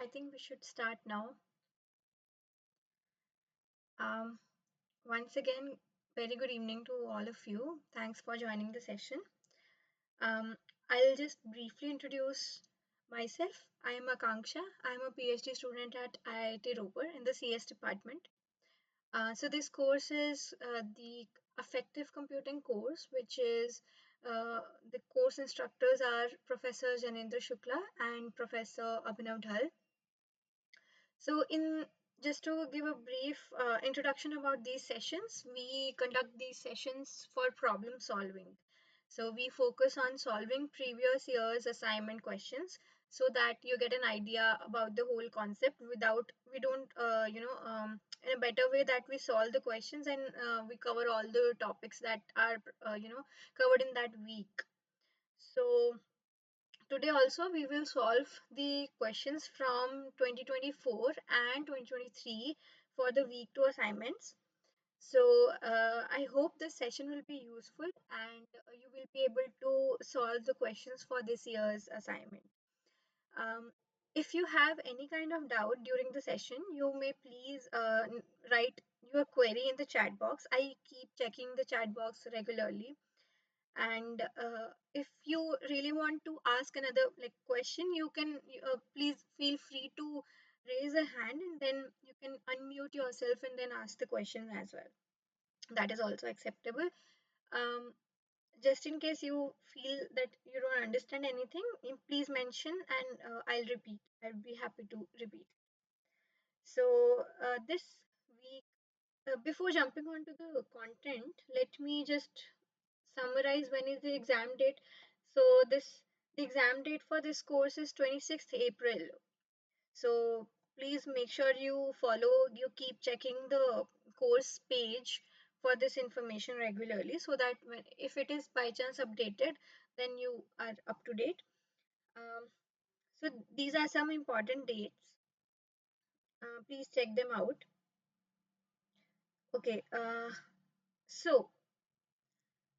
I think we should start now. Um, Once again, very good evening to all of you. Thanks for joining the session. Um, I'll just briefly introduce myself. I am Akanksha. I am a PhD student at IIT Roper in the CS department. So this course is the Affective Computing course, which is the course instructors are Professor Janendra Shukla and Professor Abhinav Dhal. So, in just to give a brief introduction about these sessions, we conduct these sessions for problem solving. So, we focus on solving previous year's assignment questions so that you get an idea about the whole concept without we don't in a better way that we solve the questions and we cover all the topics that are covered in that week. So today also we will solve the questions from 2024 and 2023 for the week 2 assignments. So I hope this session will be useful and you will be able to solve the questions for this year's assignment. Um, if you have any kind of doubt during the session, you may please write your query in the chat box. I keep checking the chat box regularly, and if you really want to ask another like question, you can please feel free to raise a hand and then you can unmute yourself and then ask the question as well. That is also acceptable. um, just in case you feel that you don't understand anything, please mention and I'll be happy to repeat. So this week, before jumping on to the content, let me just summarize when is the exam date. So the exam date for this course is 26th April. So please make sure you keep checking the course page for this information regularly so that if it is by chance updated, then you are up to date. Um, so these are some important dates. Please check them out. Okay, so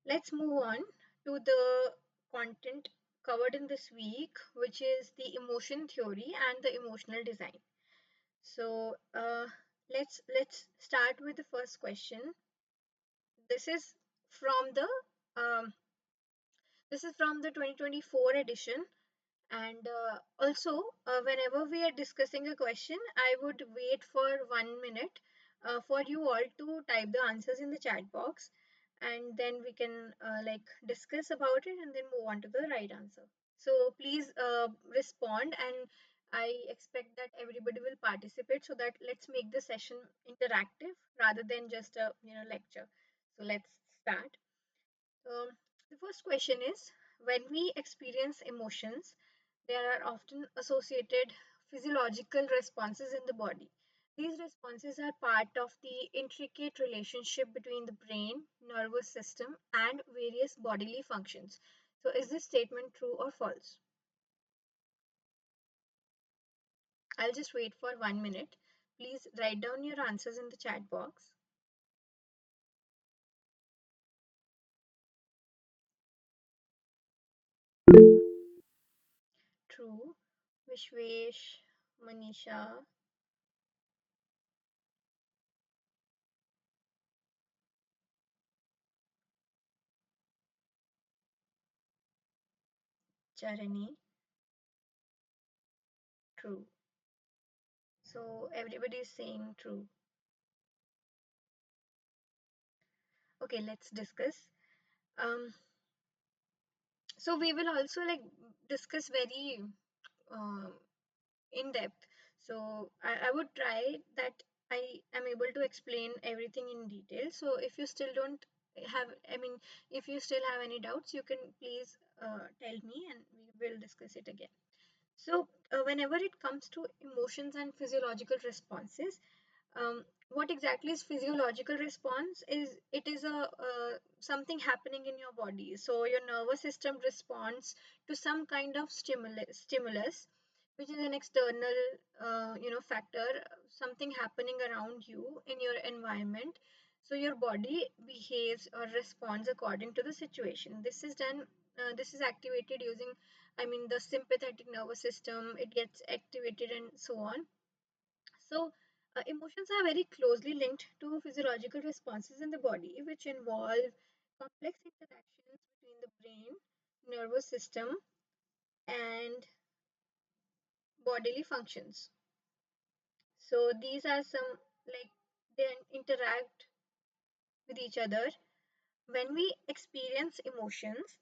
let's move on to the content covered in this week, which is the emotion theory and the emotional design. So let's start with the first question. This is from the um, this is from the 2024 edition, and also whenever we are discussing a question, I would wait for 1 minute for you all to type the answers in the chat box, and then we can discuss about it and then move on to the right answer. So please respond, and I expect that everybody will participate so that let's make the session interactive rather than just a lecture. So let's start. um, the first question is, when we experience emotions, there are often associated physiological responses in the body. These responses are part of the intricate relationship between the brain, nervous system, and various bodily functions. So, is this statement true or false? I'll just wait for 1 minute. Please write down your answers in the chat box. True. Vishwesh, Manisha, Charani, true. So everybody is saying true. Okay, let's discuss. Um, so we will also discuss very um, in depth. So I would try that I am able to explain everything in detail. So if you still don't have, I mean, if you still have any doubts, you can please tell me and we will discuss it again. So whenever it comes to emotions and physiological responses, what exactly is physiological response is it is a something happening in your body. So your nervous system responds to some kind of stimulus, which is an external factor, something happening around you in your environment. So your body behaves or responds according to the situation. This is activated using I mean, the sympathetic nervous system, it gets activated and so on. So, emotions are very closely linked to physiological responses in the body, which involve complex interactions between the brain, nervous system, and bodily functions. So, these are some, like, they interact with each other. When we experience emotions,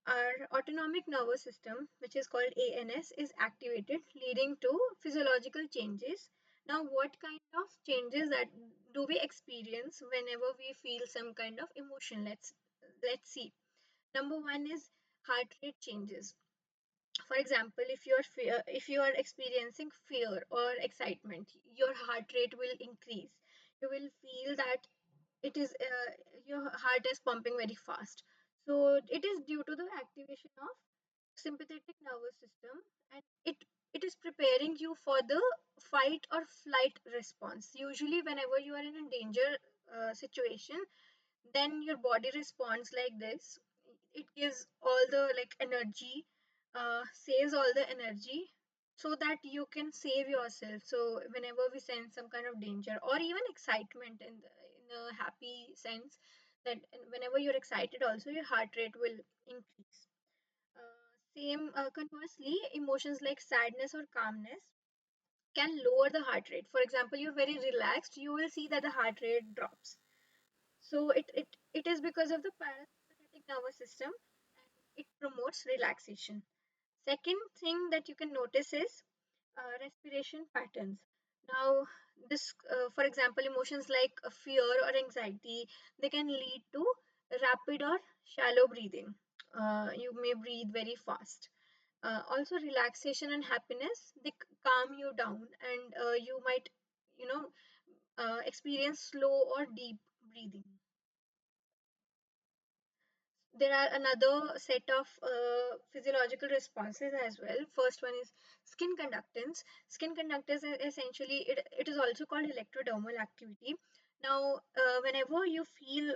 our autonomic nervous system, which is called ANS, is activated, leading to physiological changes. Now, what kind of changes that do we experience whenever we feel some kind of emotion? Let's see. Number one is heart rate changes. For example, if you are experiencing fear or excitement, your heart rate will increase. You will feel that it is your heart is pumping very fast. So it is due to the activation of sympathetic nervous system, and it is preparing you for the fight or flight response. Usually whenever you are in a danger situation, then your body responds like this. It gives all the like energy, saves all the energy so that you can save yourself. So whenever we sense some kind of danger or even excitement in a happy sense, that whenever you're excited also your heart rate will increase. Same conversely, emotions like sadness or calmness can lower the heart rate. For example, you're very relaxed, you will see that the heart rate drops. So it is because of the parasympathetic nervous system, and it promotes relaxation. Second thing that you can notice is respiration patterns. Now, for example, emotions like fear or anxiety, they can lead to rapid or shallow breathing. You may breathe very fast. Also, relaxation and happiness, they calm you down, and you might, you know, experience slow or deep breathing. There are another set of physiological responses as well. First one is skin conductance. Skin conductance is essentially, it is also called electrodermal activity. Now, whenever you feel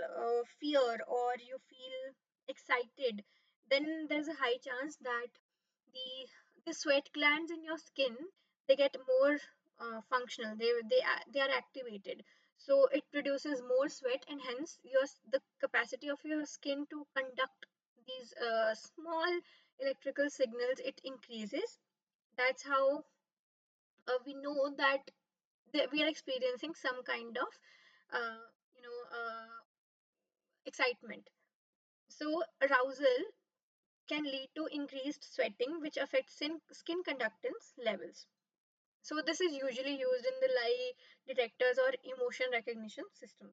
fear or you feel excited, then there's a high chance that the the sweat glands in your skin, they get more functional. They are activated, so it produces more sweat, and hence the capacity of your skin to conduct these small electrical signals, it increases. That's how we know that we are experiencing some kind of uh, excitement. So arousal can lead to increased sweating, which affects skin conductance levels. So this is usually used in the lie detectors or emotion recognition systems.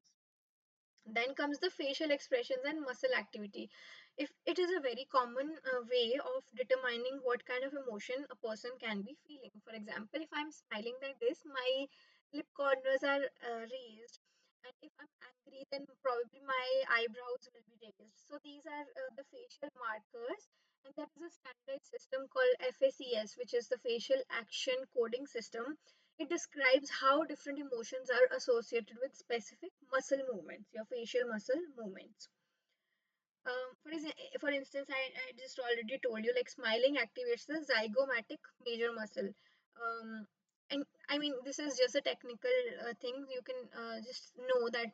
Then comes the facial expressions and muscle activity. If it is a very common way of determining what kind of emotion a person can be feeling. For example, if I'm smiling like this, my lip corners are raised, and if I'm angry, then probably my eyebrows will be raised. So these are the facial markers, and there is a standardized system called FACS, which is the facial action coding system. It describes how different emotions are associated with specific muscle movements, your facial muscle movements. For instance, I just already told you, like smiling activates the zygomatic major muscle. Um, and I mean, this is just a technical thing. You can just know that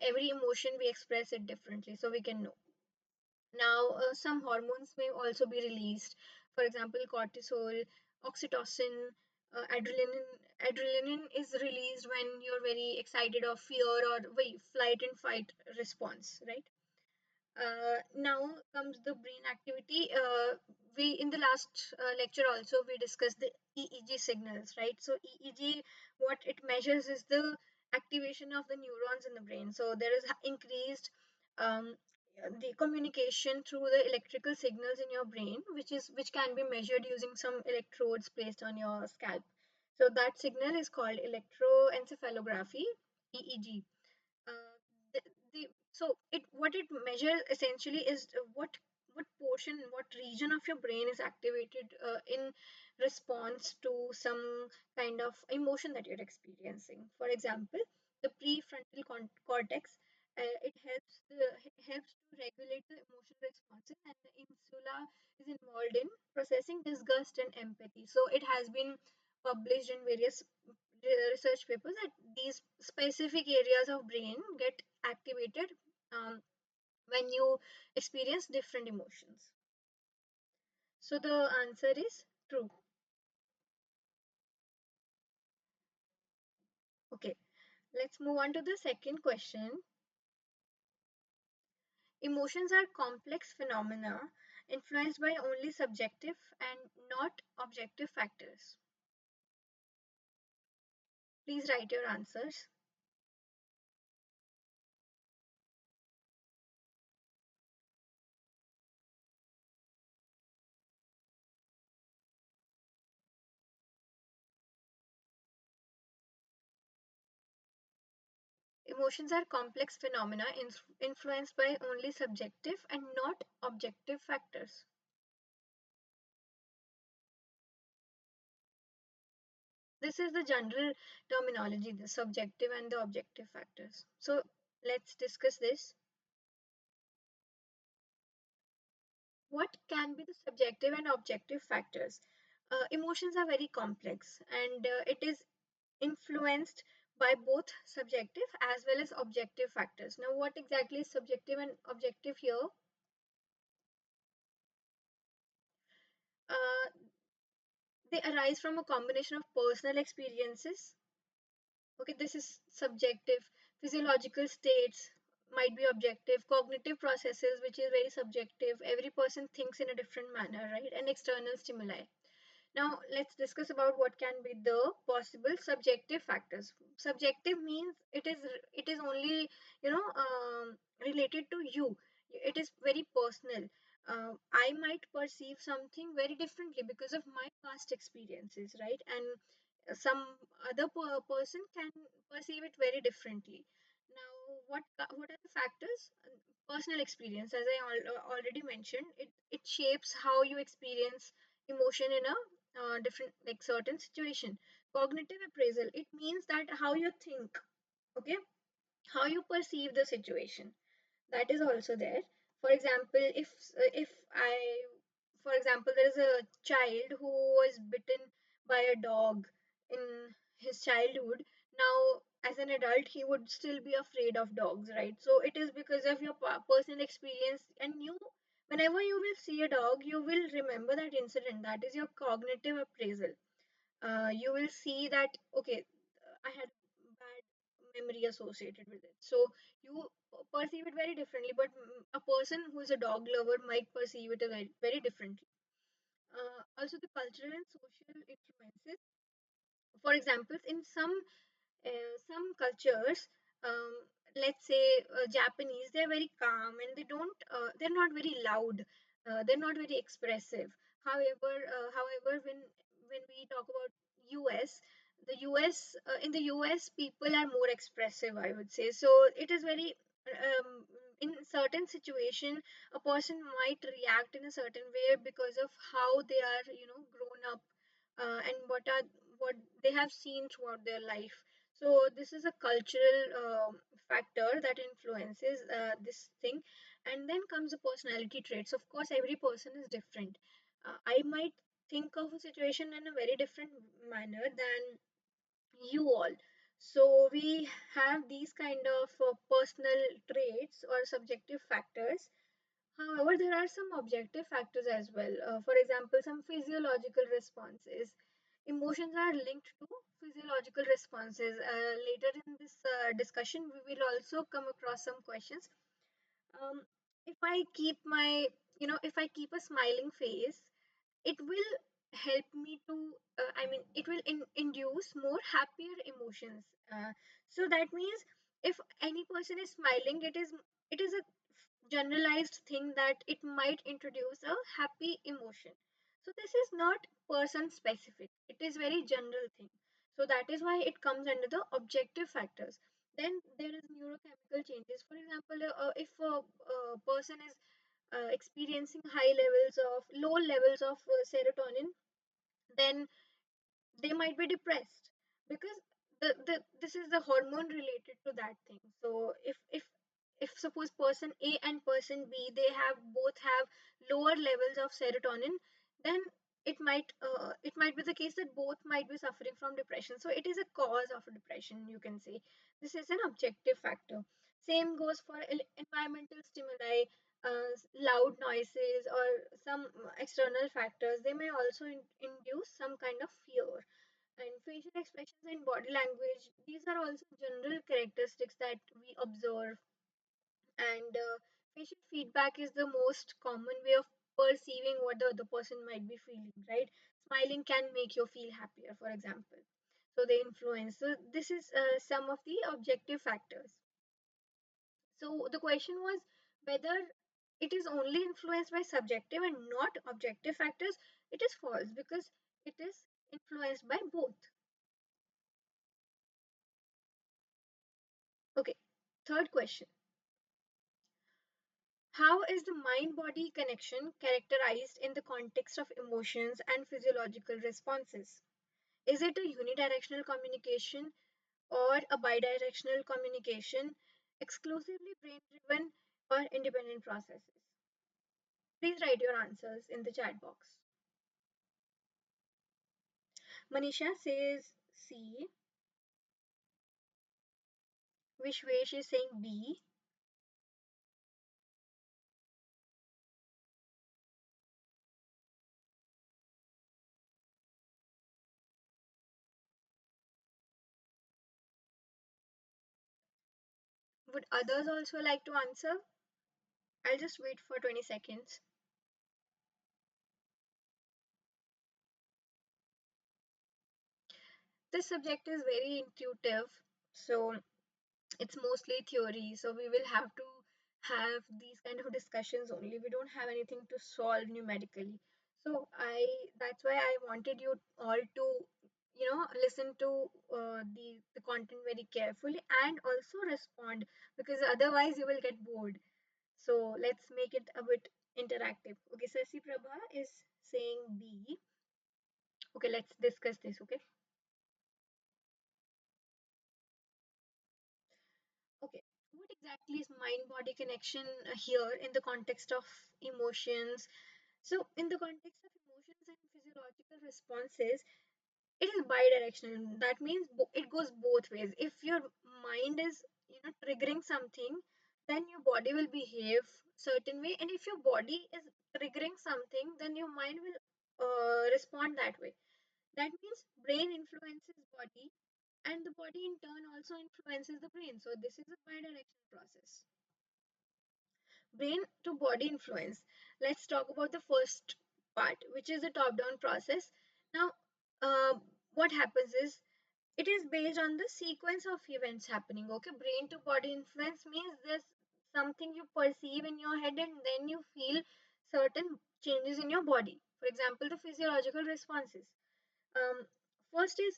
every emotion we express it differently, so we can know. Now, some hormones may also be released. For example, cortisol, oxytocin, adrenaline. Adrenaline is released when you're very excited or fear or very flight and fight response, right? Now comes the brain activity. We in the last lecture also we discussed the EEG signals, right? So EEG, what it measures is the activation of the neurons in the brain. So there is increased um, the communication through the electrical signals in your brain, which can be measured using some electrodes placed on your scalp. So that signal is called electroencephalography, EEG. uh, the, so it what it measures essentially is what portion, what region of your brain is activated in response to some kind of emotion that you're experiencing. For example, the prefrontal cortex, It helps to regulate the emotional responses, and the insula is involved in processing disgust and empathy. So it has been published in various research papers that these specific areas of brain get activated um, when you experience different emotions. So the answer is true. Okay, let's move on to the second question. Emotions are complex phenomena influenced by only subjective and not objective factors. Please write your answers. Emotions are complex phenomena influenced by only subjective and not objective factors. This is the general terminology, the subjective and the objective factors. So let's discuss this. What can be the subjective and objective factors? Emotions are very complex, and it is influenced by both subjective as well as objective factors. Now, what exactly is subjective and objective here? Uh, they arise from a combination of personal experiences. Okay, this is subjective. Physiological states might be objective. Cognitive processes, which is very subjective. Every person thinks in a different manner, right? And external stimuli. Now, let's discuss about what can be the possible subjective factors. Subjective means it is only related to you. It is very personal. I might perceive something very differently because of my past experiences, right? And some other person can perceive it very differently. Now, what are the factors? Personal experience, as I already mentioned, it shapes how you experience emotion in a different, like, certain situation. Cognitive appraisal, it means that how you think, okay, how you perceive the situation, that is also there. For example, if there is a child who was bitten by a dog in his childhood. Now, as an adult, he would still be afraid of dogs, right? So it is because of your personal experience, and you, whenever you will see a dog, you will remember that incident. That is your cognitive appraisal. You will see that, okay, I had bad memory associated with it. So you perceive it very differently, but a person who is a dog lover might perceive it very, very differently. Also, the cultural and social influences. For example, in some cultures, let's say Japanese, they're very calm and they're not very loud, they're not very expressive. However, when we talk about US, the US in the US, people are more expressive, I would say. So it is very in certain situation, a person might react in a certain way because of how they are, grown up, and what they have seen throughout their life. So this is a cultural factor that influences this thing. And then comes the personality traits. Of course, every person is different. I might think of a situation in a very different manner than you all. So we have these kind of personal traits or subjective factors. However, there are some objective factors as well. For example, some physiological responses. Emotions are linked to physiological responses. Later in this discussion, we will also come across some questions. Um, if I keep my, if I keep a smiling face, it will help me to, it will induce more happier emotions. So that means if any person is smiling, it is a generalized thing that it might introduce a happy emotion. So this is not person specific, it is very general thing. So that is why it comes under the objective factors. Then there is neurochemical changes. For example, if a person is experiencing high levels of low levels of serotonin, then they might be depressed because this is the hormone related to that thing. So if if suppose person A and person B, they have both have lower levels of serotonin, then it might be the case that both might be suffering from depression. So it is a cause of depression, you can say. This is an objective factor. Same goes for environmental stimuli, loud noises or some external factors. They may also induce some kind of fear. And facial expressions and body language, these are also general characteristics that we observe. And facial feedback is the most common way of perceiving what the other person might be feeling, right? Smiling can make you feel happier, for example. So they influence. So this is some of the objective factors. So the question was whether it is only influenced by subjective and not objective factors. It is false because it is influenced by both. Okay, third question. How is the mind body connection characterized in the context of emotions and physiological responses? Is it a unidirectional communication or a bidirectional communication, exclusively brain driven or independent processes? Please write your answers in the chat box. Manisha says C. Vishwesh is saying B. Would others also like to answer? I'll just wait for 20 seconds. This subject is very intuitive, so it's mostly theory. So we will have to have these kind of discussions only. We don't have anything to solve numerically. So that's why I wanted you all to listen to the content very carefully and also respond, because otherwise you will get bored. So let's make it a bit interactive. Okay, Sasi Prabha is saying B. Okay, let's discuss this. Okay. Okay, what exactly is mind body connection here in the context of emotions? So, in the context of emotions and physiological responses, it is bidirectional. That means it goes both ways. If your mind is, triggering something, then your body will behave certain way, and if your body is triggering something, then your mind will respond that way. That means brain influences body, and the body in turn also influences the brain. So this is a bidirectional process. Brain to body influence. Let's talk about the first part, which is the top down process. Now, uh, what happens is it is based on the sequence of events happening. Okay, brain to body influence means there's something you perceive in your head and then you feel certain changes in your body. For example, the physiological responses. Um, First is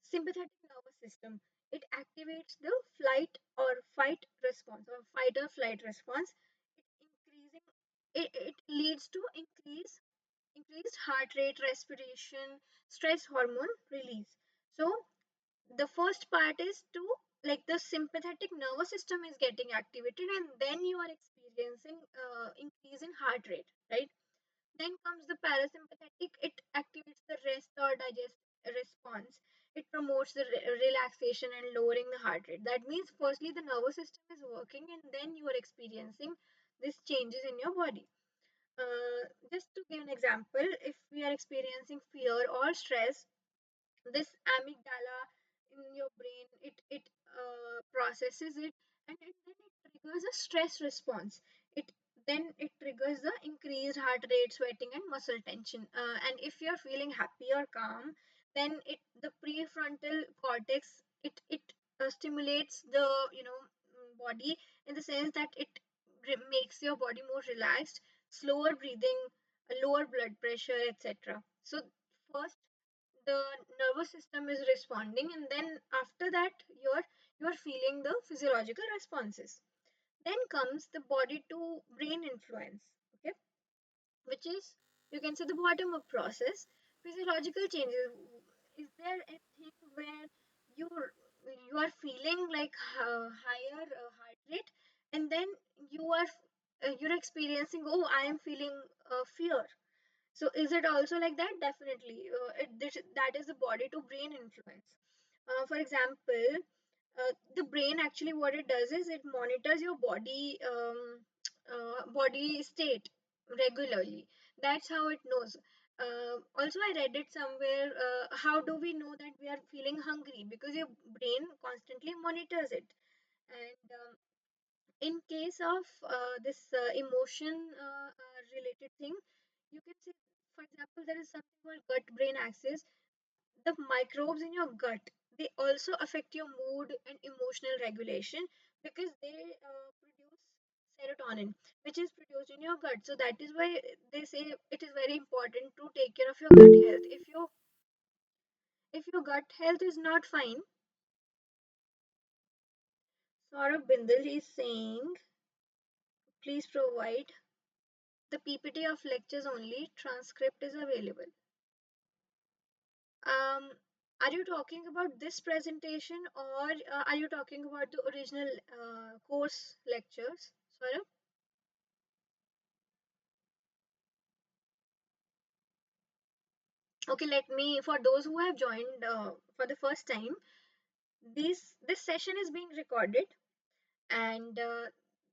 sympathetic nervous system. It activates the flight or fight response or fight or flight response. It leads to increased heart rate, respiration, stress hormone release. So the first part is to, like, the sympathetic nervous system is getting activated and then you are experiencing increase in heart rate, right? Then comes the parasympathetic. It activates the rest or digest response. It promotes the relaxation and lowering the heart rate. That means, firstly, the nervous system is working, and then you are experiencing these changes in your body. Just to give an example, if we are experiencing fear or stress, this amygdala in your brain, it processes it, and then it triggers a stress response. It then it triggers the increased heart rate, sweating and muscle tension. And if you're feeling happy or calm, then it the prefrontal cortex, it stimulates the body, in the sense that it makes your body more relaxed, slower breathing, lower blood pressure, etc. So first the nervous system is responding, and then after that you're feeling the physiological responses. Then comes the body to brain influence. Okay, which is, you can say, the bottom up process. Physiological changes. Is there anything where you you are feeling like higher heart rate, and then you are you're experiencing, oh, I am feeling fear. So is it also like that? Definitely. That is the body to brain influence. For example, the brain actually what it does is it monitors your body state regularly. That's how it knows. Also, I read it somewhere. How do we know that we are feeling hungry? Because your brain constantly monitors it. And in case of this emotion related thing, you can say, for example, there is something called gut brain axis. The microbes in your gut, they also affect your mood and emotional regulation, because they produce serotonin, which is produced in your gut. So that is why they say it is very important to take care of your gut health. If your gut health is not fine, Saurabh Bindal is saying, please provide the PPT of lectures only, transcript is available. Um, are you talking about this presentation, or are you talking about the original course lectures? Sorry. Okay, let me, for those who have joined for the first time, this session is being recorded, and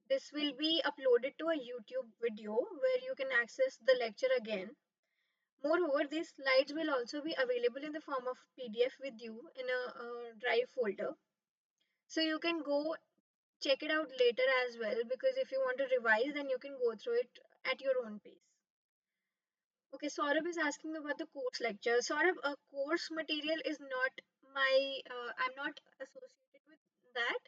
this will be uploaded to a YouTube video where you can access the lecture again. Moreover, these slides will also be available in the form of PDF with you in a drive folder. So you can go check it out later as well, because if you want to revise, then you can go through it at your own pace. Okay, Saurabh is asking about the course lecture. Saurabh, course material is not I'm not associated with that.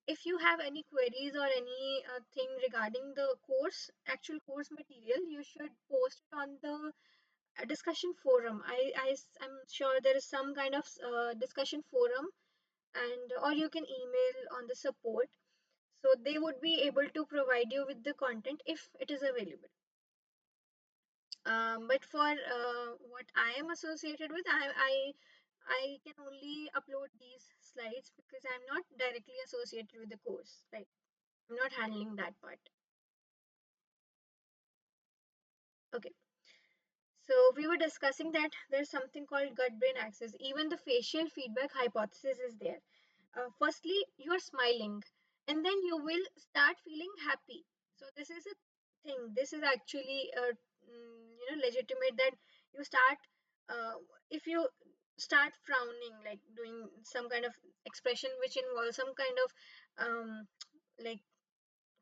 If you have any queries or any thing regarding the actual course material, you should post it on the discussion forum. I'm sure there is some kind of discussion forum, and or you can email on the support, so they would be able to provide you with the content if it is available. But for what I am associated with, I can only upload these slides because I'm not directly associated with the course. Right, I'm not handling that part. Okay, so we were discussing that there's something called gut brain axis. Even the facial feedback hypothesis is there. Firstly, you're smiling, and then you will start feeling happy. So this is a thing. This is actually legitimate, that you start if you start frowning, like doing some kind of expression which involves some kind of like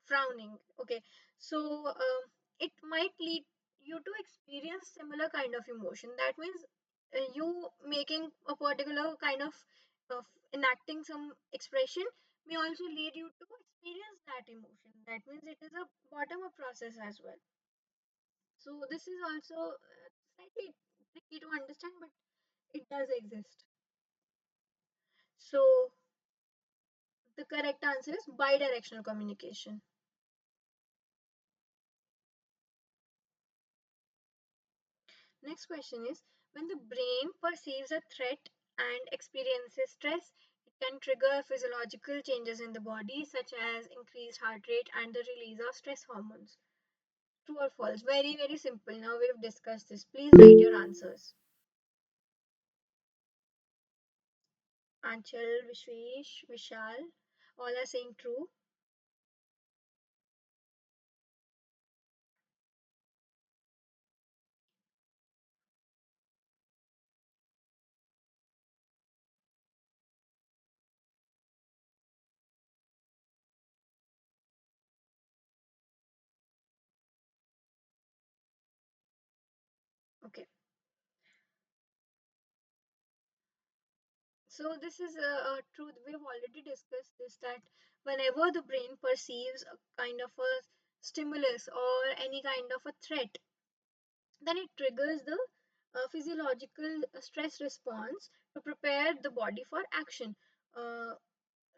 frowning. Okay, so it might lead you to experience similar kind of emotion. That means you making a particular kind of enacting some expression may also lead you to experience that emotion. That means it is a bottom up process as well. So this is also slightly tricky to understand, but it does exist. So the correct answer is bidirectional communication. Next question is, when the brain perceives a threat and experiences stress, it can trigger physiological changes in the body, such as increased heart rate and the release of stress hormones. True or false? Very, very simple. Now we've discussed this. Please write your answers. Anchal, Vishwesh, Vishal, all are saying true. Okay. So this is a truth. We've already discussed this, that whenever the brain perceives a kind of a stimulus or any kind of a threat, then it triggers the physiological stress response to prepare the body for action, uh,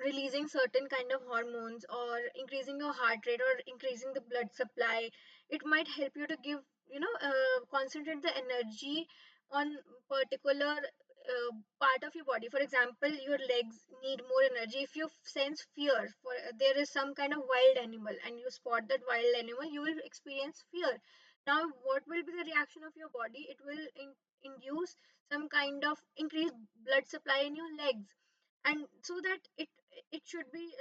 releasing certain kind of hormones or increasing your heart rate or increasing the blood supply. It might help you to give, concentrate the energy on particular part of your body. For example, your legs need more energy. If you sense fear, for there is some kind of wild animal and you spot that wild animal, you will experience fear. Now what will be the reaction of your body? It will induce some kind of increased blood supply in your legs, and so that it should be,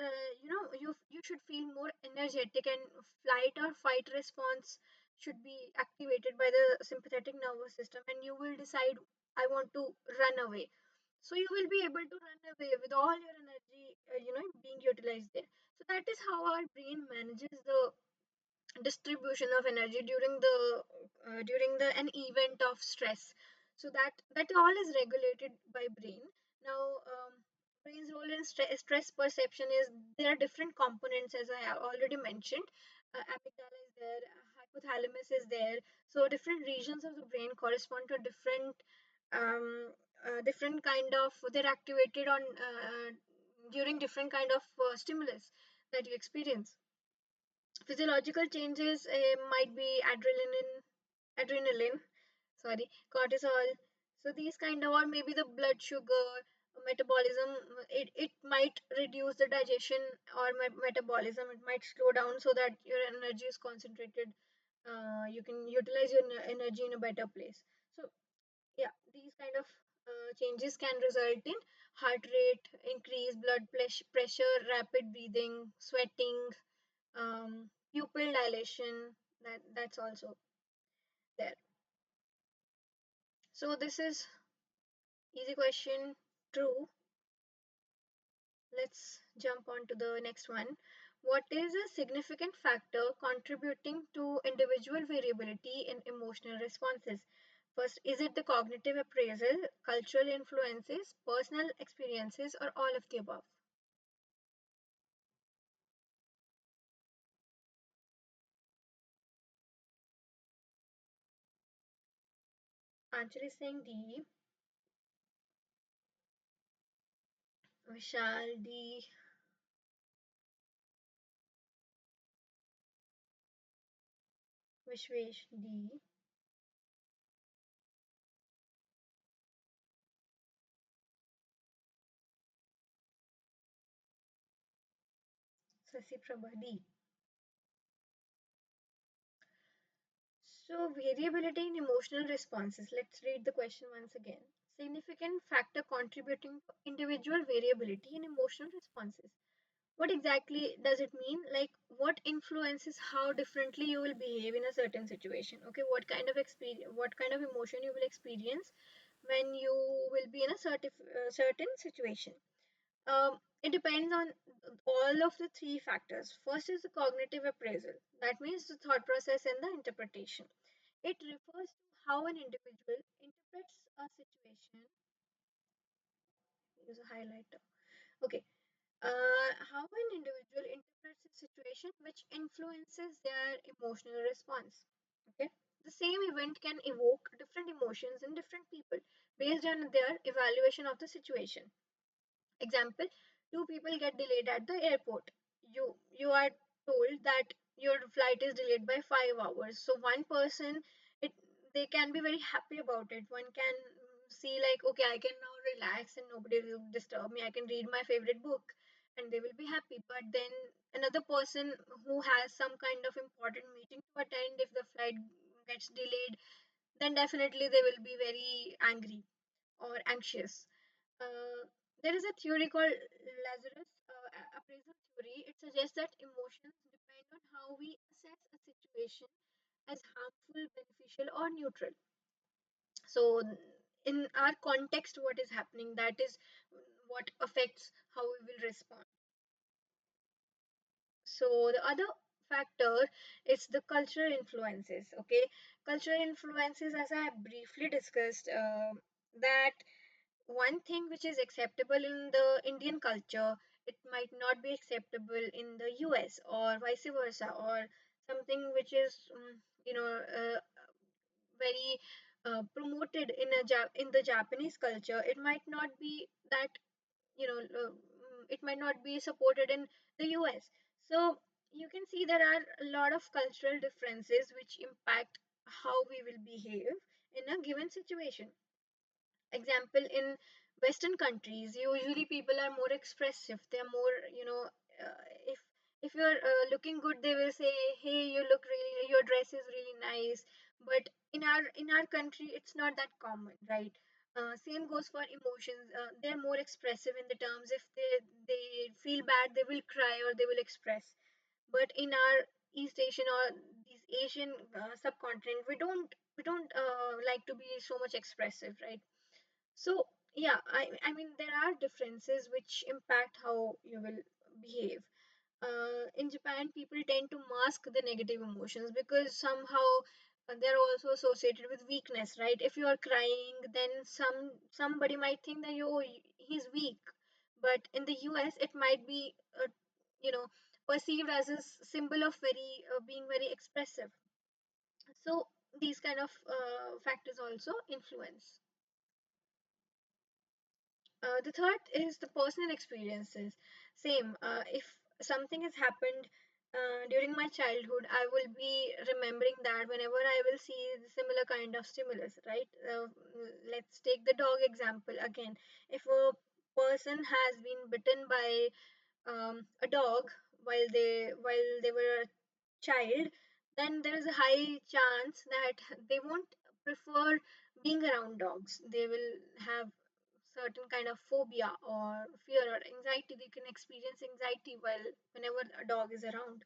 you should feel more energetic, and flight or fight response should be activated by the sympathetic nervous system, and you will decide, I want to run away. So you will be able to run away with all your energy, being utilized there. So that is how our brain manages the distribution of energy during the an event of stress. So that all is regulated by brain. Now, brain's role in stress perception is, there are different components, as I have already mentioned. Amygdala is there, hypothalamus is there. So different regions of the brain correspond to different kind of, they're activated on during different kind of stimulus that you experience. Physiological changes might be adrenaline, sorry, cortisol. So these kind of, or maybe the blood sugar metabolism, it might reduce the digestion or metabolism. It might slow down so that your energy is concentrated. You can utilize your energy in a better place. So yeah, these kind of changes can result in heart rate increase, blood pressure, rapid breathing, sweating, pupil dilation. That's also there. So this is easy question. True. Let's jump on to the next one. What is a significant factor contributing to individual variability in emotional responses? First, is it the cognitive appraisal, cultural influences, personal experiences, or all of the above? Anjali is saying D. Vishal D. Vishwesh D. Sasi Prabha D. So, variability in emotional responses. Let's read the question once again. Significant factor contributing to individual variability in emotional responses. What exactly does it mean? Like, what influences how differently you will behave in a certain situation? Okay, what kind of experience, what kind of emotion you will experience when you will be in a certain situation? It depends on all of the three factors. First is the cognitive appraisal. That means the thought process and the interpretation. It refers to how an individual interprets a situation. Use a highlighter. Okay. How an individual interprets a situation which influences their emotional response. Okay. The same event can evoke different emotions in different people based on their evaluation of the situation. Example, two people get delayed at the airport. You are told that your flight is delayed by 5 hours. So one person, it they can be very happy about it. One can see like, okay, I can now relax and nobody will disturb me. I can read my favorite book and they will be happy. But then another person who has some kind of important meeting to attend, if the flight gets delayed, then definitely they will be very angry or anxious. uh, there is a theory called Lazarus appraisal theory. It suggests that emotions depend on how we assess a situation as harmful, beneficial, or neutral. So, in our context, what is happening, that is what affects how we will respond. So, the other factor is the cultural influences. Okay, cultural influences, as I have briefly discussed, that one thing which is acceptable in the Indian culture, it might not be acceptable in the US, or vice versa, or something which is, very promoted in in the Japanese culture. It might not be that, it might not be supported in the US. So you can see there are a lot of cultural differences which impact how we will behave in a given situation. Example, in Western countries, usually people are more expressive. They're more, uh, if if you're looking good, they will say, hey, you look really, your dress is really nice. But in our country, it's not that common, right? Same goes for emotions. They're more expressive in the terms, if they feel bad, they will cry or they will express. But in our East Asian or these Asian subcontinent, we don't like to be so much expressive, right? So yeah, I mean, there are differences which impact how you will behave. In Japan, people tend to mask the negative emotions because somehow they're also associated with weakness, right? If you are crying, then somebody might think that he's weak. But in the US, it might be you know perceived as a symbol of very being very expressive. So these kind of factors also influence. The third is the personal experiences. Same, if something has happened during my childhood, I will be remembering that whenever I will see the similar kind of stimulus, right? Let's take the dog example again. If a person has been bitten by a dog while they were a child, then there is a high chance that they won't prefer being around dogs. They will have certain kind of phobia or fear or anxiety. They can experience anxiety while whenever a dog is around.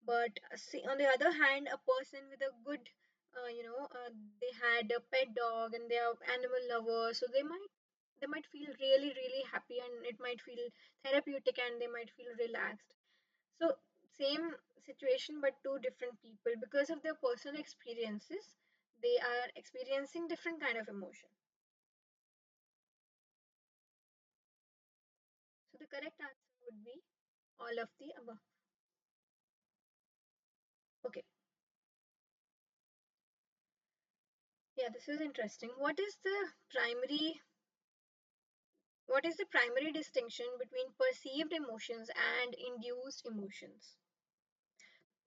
But see, on the other hand, a person with a good they had a pet dog and they are animal lovers, so they might feel really really happy, and it might feel therapeutic, and they might feel relaxed. So same situation, but two different people, because of their personal experiences, they are experiencing different kind of emotion. So the correct answer would be all of the above. Okay. Yeah, this is interesting. What is the primary distinction between perceived emotions and induced emotions?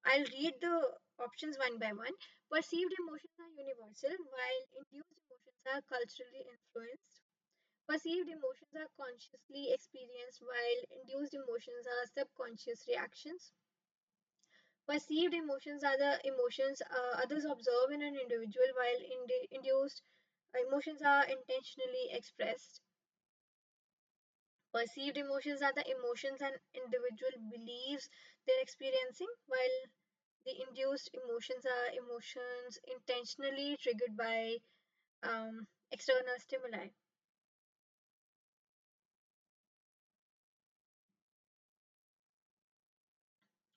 I'll read the options one by one. Perceived emotions are universal, while induced emotions are culturally influenced. Perceived emotions are consciously experienced, while induced emotions are subconscious reactions. Perceived emotions are the emotions others observe in an individual, while induced emotions are intentionally expressed. Perceived emotions are the emotions an individual believes they're experiencing, while the induced emotions are emotions intentionally triggered by external stimuli.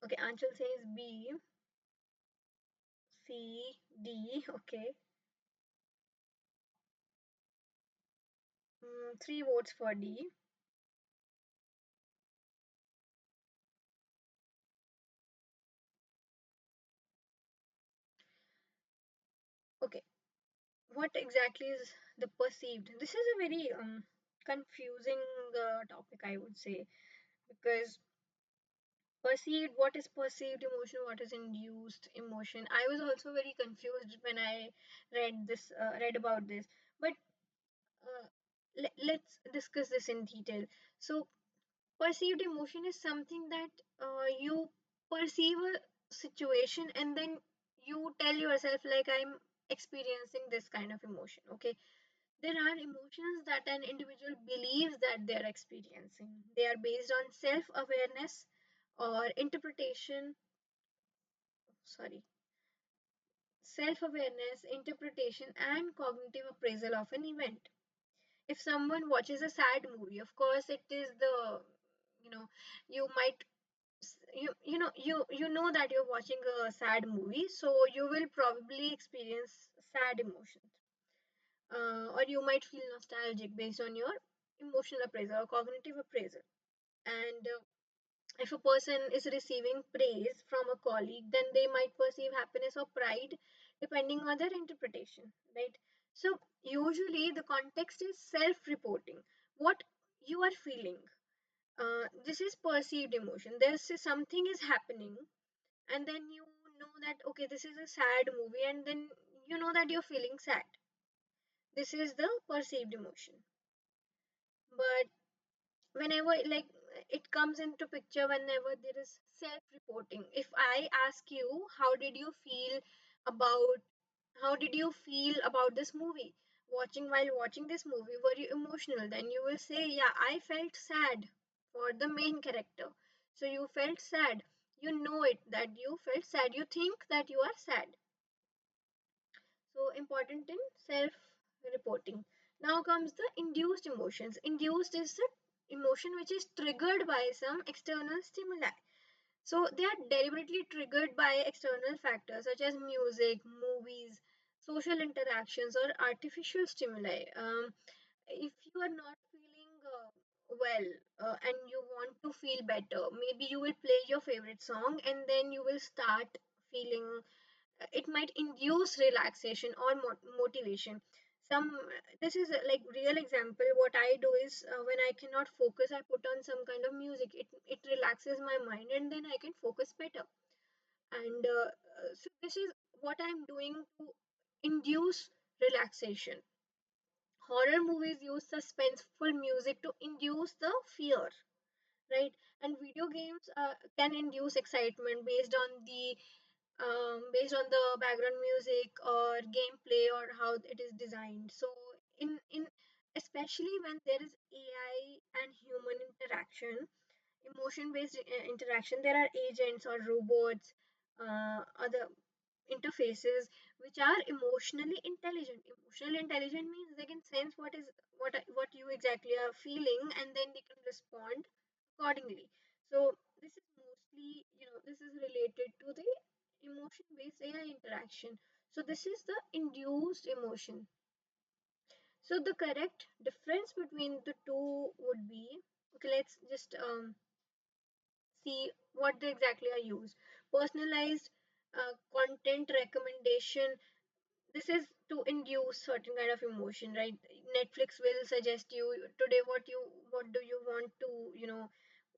Okay, Anchal says B, C, D. Okay, 3 votes for D. Okay, what exactly is the perceived? This is a very confusing topic, I would say, because perceived, what is perceived emotion, what is induced emotion? I was also very confused when I read about this. But uh, let's discuss this in detail. So perceived emotion is something that you perceive a situation, and then you tell yourself, like, I'm experiencing this kind of emotion. Okay, there are emotions that an individual believes that they are experiencing. They are based on self awareness or interpretation, sorry, self awareness, interpretation, and cognitive appraisal of an event. If someone watches a sad movie, of course, it is the, you know, you might, you know that you're watching a sad movie, so you will probably experience sad emotions, or you might feel nostalgic based on your emotional appraisal or cognitive appraisal. And if a person is receiving praise from a colleague, then they might perceive happiness or pride depending on their interpretation, right? So usually the context is self-reporting, what you are feeling. This is perceived emotion. Something is happening, and then you know that, okay, this is a sad movie, and then you know that you're feeling sad. This is the perceived emotion. But whenever, like, it comes into picture whenever there is self reporting. If I ask you, about how did you feel about this movie, while watching this movie, were you emotional? Then you will say, yeah, I felt sad for the main character. So you felt sad, you know it, that you felt sad, you think that you are sad. So important in self reporting. Now comes the induced emotions. Induced is the emotion which is triggered by some external stimuli. So they are deliberately triggered by external factors such as music, movies, social interactions, or artificial stimuli. If you are not feeling well, and you want to feel better, maybe you will play your favorite song and then you will start feeling, it might induce relaxation or motivation. Some This is a, like, real example. What I do is, when I cannot focus, I put on some kind of music. It relaxes my mind and then I can focus better. And so this is what I'm doing to induce relaxation. Horror movies use suspenseful music to induce the fear, right? And video games can induce excitement based on the background music or gameplay or how it is designed. So in especially when there is AI and human interaction, emotion based interaction, there are agents or robots, other interfaces which are emotionally intelligent. Emotionally intelligent means they can sense what you exactly are feeling, and then they can respond accordingly. So this is mostly, this is related to the emotion based AI interaction. So this is the induced emotion. So the correct difference between the two would be, okay, let's just see what they exactly are used. Personalized content recommendation. This is to induce certain kind of emotion, right? Netflix will suggest you today what do you want to,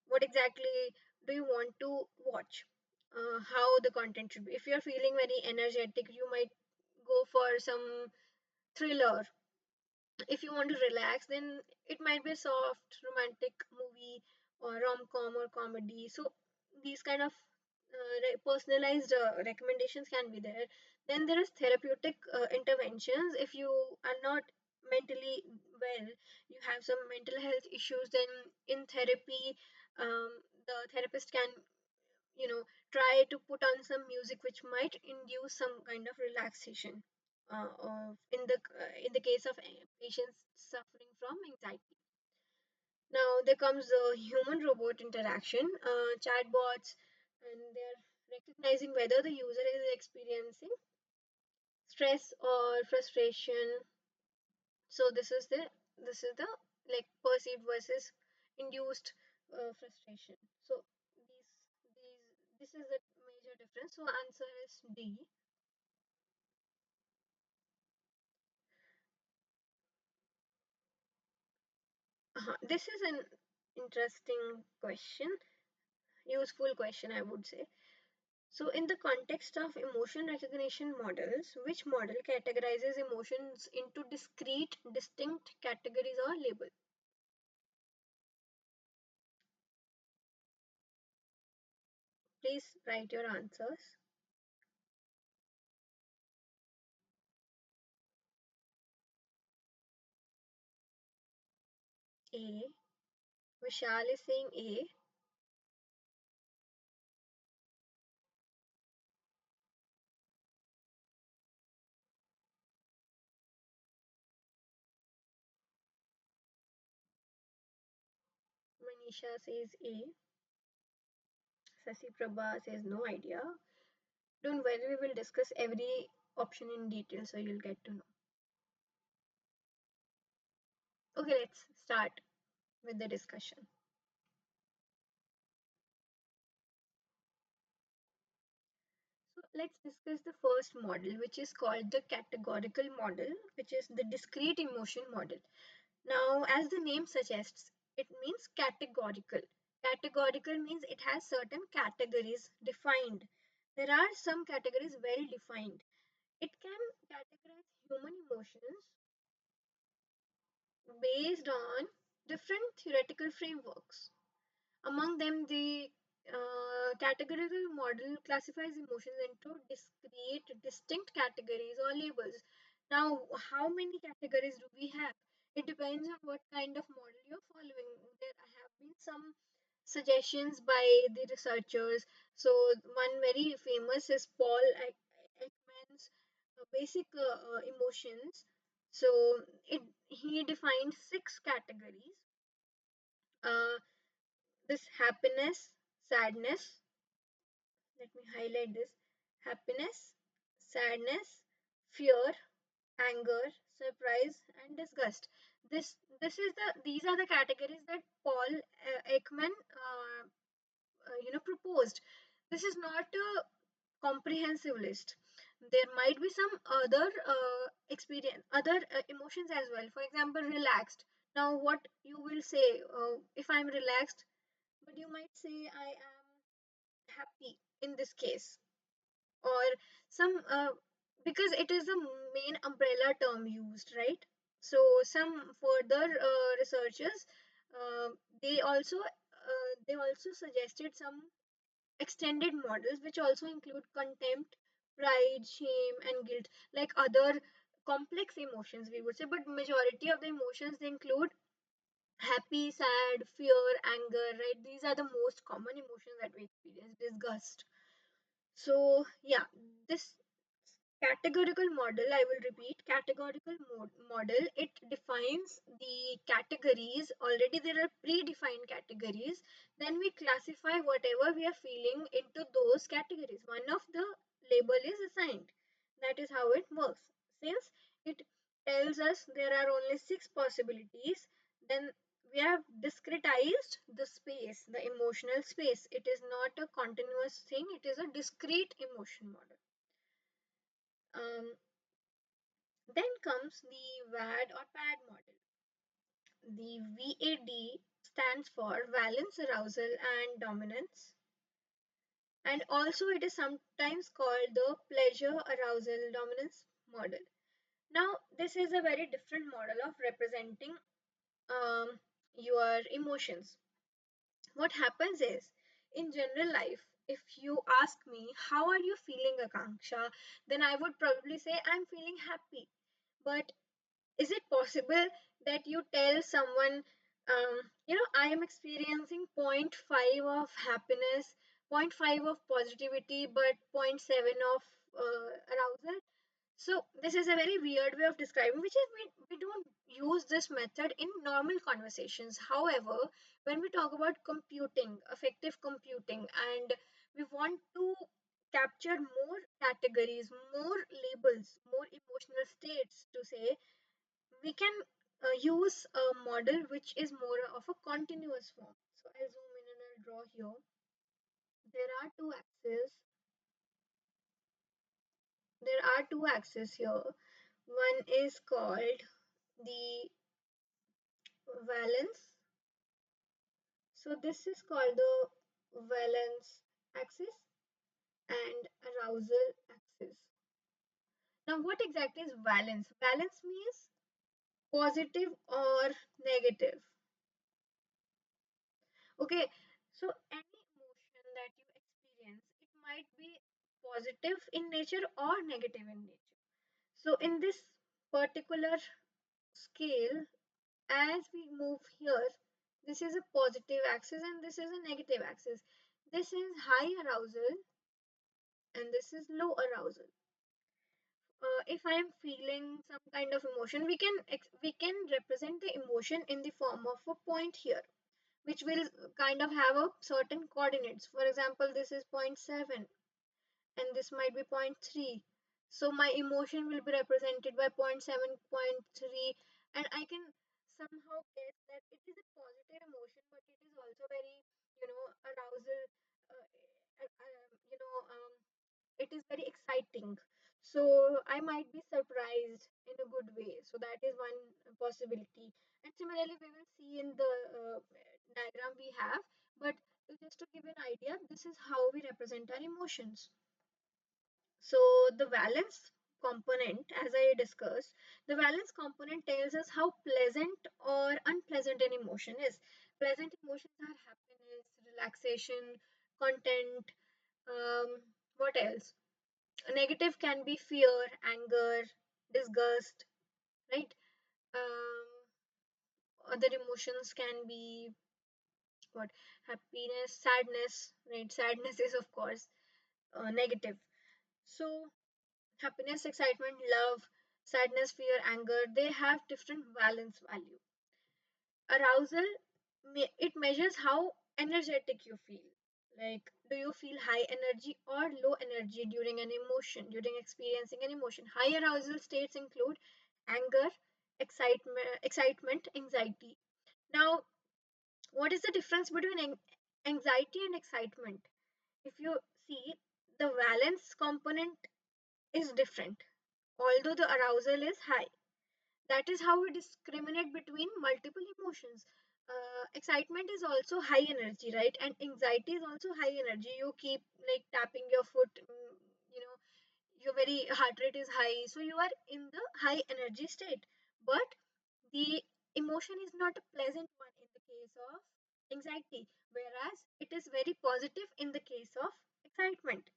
what exactly do you want to watch, how the content should be. If you're feeling very energetic, you might go for some thriller. If you want to relax, then it might be a soft romantic movie or rom-com or comedy. So these kind of personalized recommendations can be there. Then there is therapeutic interventions. If you are not mentally well, you have some mental health issues, then in therapy, the therapist can, you know try to put on some music which might induce some kind of relaxation, in the case of patients suffering from anxiety. Now there comes the human robot interaction, chatbots, and they're recognizing whether the user is experiencing stress or frustration. So this is the, like, perceived versus induced frustration. So this is the major difference. So answer is D. This is an interesting question, useful question, I would say. So, in the context of emotion recognition models, which model categorizes emotions into discrete, distinct categories or label? Please write your answers. A. Vishal is saying A. Manisha says A. Sasi Prabha says no idea. Don't worry, we will discuss every option in detail so you'll get to know. Okay, let's start with the discussion. So let's discuss the first model, which is called the categorical model, which is the discrete emotion model. Now, as the name suggests, it means categorical. Categorical means it has certain categories defined. There are some categories well defined. It can categorize human emotions based on different theoretical frameworks. Among them, the categorical model classifies emotions into discrete, distinct categories or labels. Now, how many categories do we have? It depends on what kind of model you're following. There have been some suggestions by the researchers. So, one very famous is Paul Ekman's basic emotions. So, he defined six categories. Uh, this happiness, sadness, let me highlight this: happiness, sadness, fear, anger, surprise, and disgust. These are the categories that Paul Ekman proposed. This is not a comprehensive list. There might be some other experience, other emotions as well. For example, relaxed. Now, what you will say if I'm relaxed, but you might say I am happy in this case, or some because it is the main umbrella term used, right? So some further researchers, uh, they also suggested some extended models which also include contempt, pride, shame, and guilt, like other complex emotions, we would say. But majority of the emotions, they include happy, sad, fear, anger, right? These are the most common emotions that we experience. Disgust. So yeah, this categorical model, I will repeat, categorical model, it defines the categories. Already there are predefined categories. Then we classify whatever we are feeling into those categories. One of the label is assigned. That is how it works. Since it tells us there are only six possibilities, then we have discretized the space, the emotional space. It is not a continuous thing, it is a discrete emotion model. Um, then comes the VAD or PAD model. The VAD stands for valence, arousal, and dominance. And also, it is sometimes called the pleasure, arousal, dominance model. Now, this is a very different model of representing um, your emotions. What happens is, in general life, if you ask me, how are you feeling, Akanksha? Then I would probably say, I'm feeling happy. But is it possible that you tell someone, I am experiencing zero point 0.5 of happiness, zero point 0.5 of positivity, but zero point 0.7 of arousal? So this is a very weird way of describing, which is we don't use this method in normal conversations. However, when we talk about computing, affective computing, and we want to capture more categories, more labels, more emotional states to say, we can use a model which is more of a continuous form. So I'll zoom in and I'll draw here. There are two axes. There are two axes here. One is called the valence. So this is called the valence axis and arousal axis. Now, what exactly is valence? Valence means positive or negative. Okay, so any emotion that you experience, it might be positive in nature or negative in nature. So in this particular scale, as we move here, this is a positive axis and this is a negative axis. This is high arousal and this is low arousal. If I am feeling some kind of emotion, we can represent the emotion in the form of a point here, which will kind of have a certain coordinates. For example, this is zero point 0.7 and this might be zero point 0.3. So my emotion will be represented by 0.7, 0.3, and I can somehow guess that it is a positive emotion, but it is also very, arousal. Uh, it is very exciting. So I might be surprised in a good way. So that is one possibility. And similarly, we will see in the diagram we have. But just to give an idea, this is how we represent our emotions. So the valence component, as I discussed, the valence component tells us how pleasant or unpleasant an emotion is. Pleasant emotions are happiness, relaxation, content, um, what else? Negative can be fear, anger, disgust, right? Um, Other emotions can be what? Happiness, sadness, right? Sadness is, of course, negative. So, happiness, excitement, love, sadness, fear, anger, they have different valence value. Arousal, it measures how energetic you feel. Like, do you feel high energy or low energy during an emotion, during experiencing an emotion? High arousal states include anger, excitement, anxiety. Now, what is the difference between anxiety and excitement? If you see, the valence component is different, although the arousal is high. That is how we discriminate between multiple emotions. Excitement is also high energy, right? And anxiety is also high energy. You keep like tapping your foot, you know, your very heart rate is high, so you are in the high energy state. But the emotion is not a pleasant one in the case of anxiety, whereas it is very positive in the case of excitement.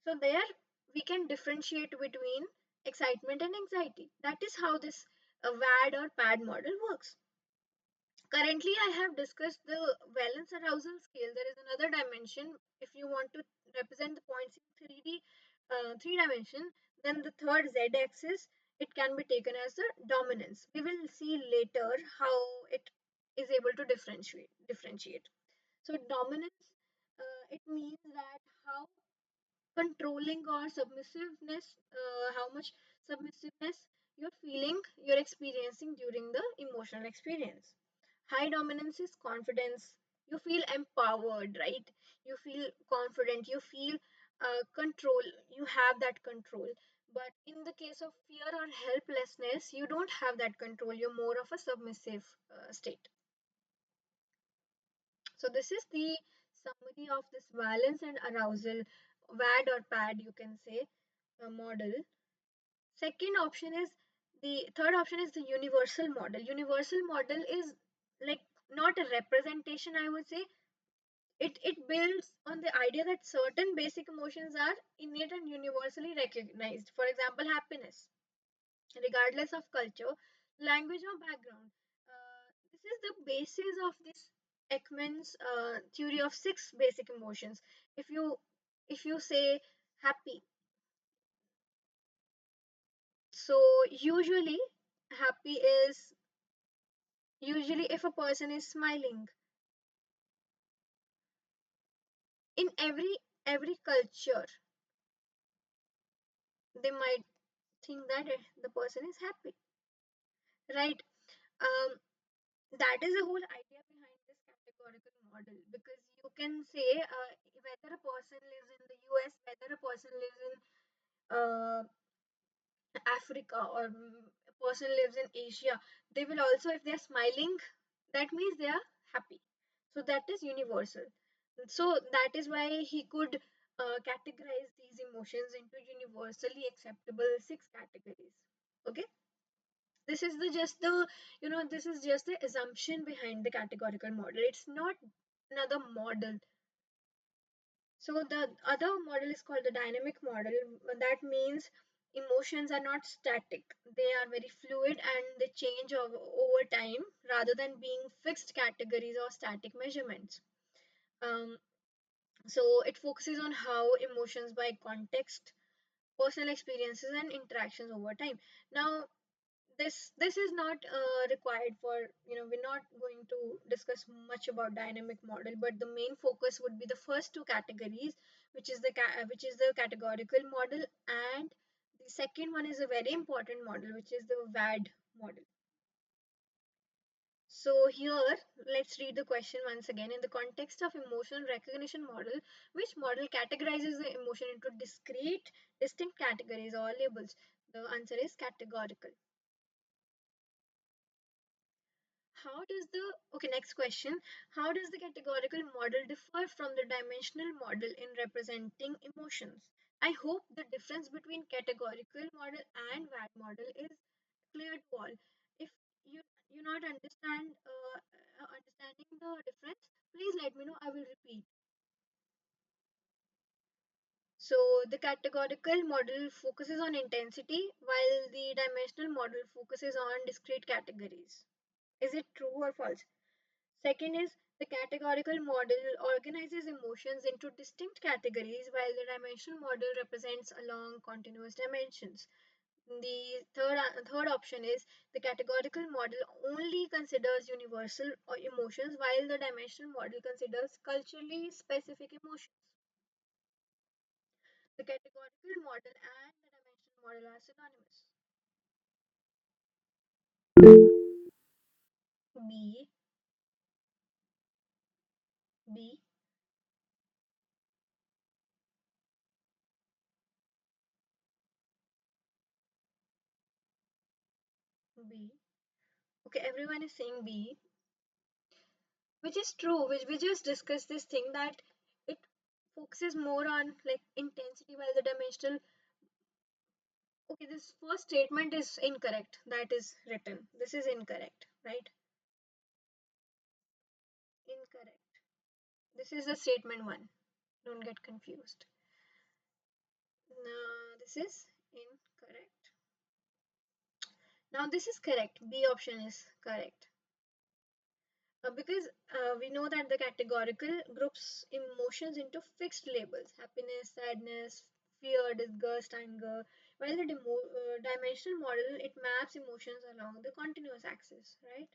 So there we can differentiate between excitement and anxiety. That is how this VAD or PAD model works. Currently, I have discussed the valence arousal scale. There is another dimension. If you want to represent the points in 3D, three dimension, then the third Z axis, it can be taken as the dominance. We will see later how it is able to differentiate. So dominance, it means that how controlling or submissiveness, how much submissiveness you're feeling, you're experiencing during the emotional experience. High dominance is confidence. You feel empowered, right? You feel confident, you feel control, you have that control. But in the case of fear or helplessness, you don't have that control, you're more of a submissive state. So this is the summary of this valence and arousal, VAD or PAD, you can say, model. Second option is the third option is the universal model. Universal model is like not a representation, I would say. It builds on the idea that certain basic emotions are innate and universally recognized. For example, happiness, regardless of culture, language, or background. This is the basis of this Ekman's theory of six basic emotions. If you if you say happy, so happy is usually if a person is smiling. In every culture, they might think that the person is happy, right? Um, that is the whole idea behind this categorical model, because you can say whether a person lives in the US, whether a person lives in uh, Africa, or a person lives in Asia, they will also, if they are smiling, that means they are happy. So that is universal. So that is why he could categorize these emotions into universally acceptable six categories. Okay, this is the just the this is just the assumption behind the categorical model. It's not another model. So the other model is called the dynamic model. That means emotions are not static. They are very fluid and they change over time rather than being fixed categories or static measurements. Um, so it focuses on how emotions by context, personal experiences, and interactions over time. Now, this is not required for we're not going to discuss much about dynamic model, but the main focus would be the first two categories, which is which is the categorical model, and the second one is a very important model, which is the VAD model. So here, let's read the question once again. In the context of emotional recognition model, which model categorizes the emotion into distinct categories or labels? The answer is categorical. How does the okay, next question. How does the categorical model differ from the dimensional model in representing emotions? I hope the difference between categorical model and VAD model is clear to all. If you not understanding the difference, please let me know. I will repeat. So the categorical model focuses on intensity, while the dimensional model focuses on discrete categories. Is it true or false? Second is the categorical model organizes emotions into distinct categories, while the dimensional model represents along continuous dimensions. The third option is the categorical model only considers universal emotions, while the dimensional model considers culturally specific emotions. The categorical model and the dimensional model are synonymous. B, B, B. Okay, everyone is saying B, which is true. Which we just discussed this thing that it focuses more on like intensity, while the dimensional. Okay, this first statement is incorrect. That is written. This is incorrect, right? Incorrect. This is the statement one. Don't get confused. No, this is incorrect. Now this is correct. B option is correct. Because we know that the categorical groups emotions into fixed labels: happiness, sadness, fear, disgust, anger, while the dimensional model it maps emotions along the continuous axis, right?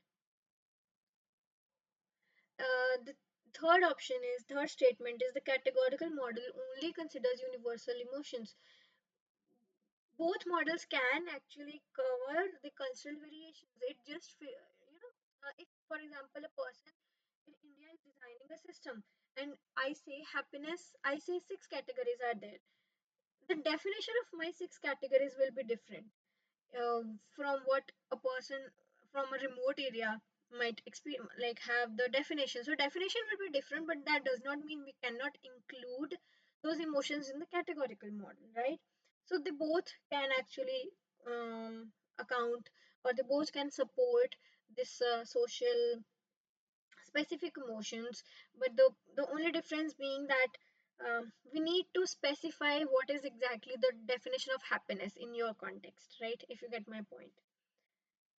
The third statement is the categorical model only considers universal emotions. Both models can actually cover the cultural variations. It just if for example a person in India is designing a system and I say happiness, I say six categories are there. The definition of my six categories will be different from what a person from a remote area might experience, like have the definition. So definition will be different, but that does not mean we cannot include those emotions in the categorical model, right? So they both can actually account, or they both can support this social specific emotions, but the only difference being that we need to specify what is exactly the definition of happiness in your context, right? If you get my point.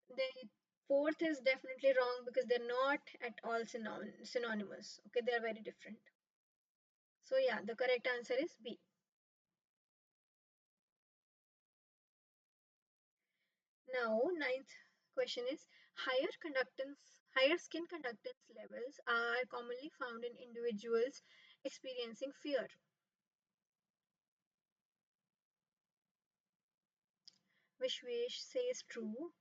The fourth is definitely wrong because they're not at all synonymous. Okay, they're very different. So yeah, the correct answer is B. Now, ninth question is higher skin conductance levels are commonly found in individuals experiencing fear. Vishwesh says true.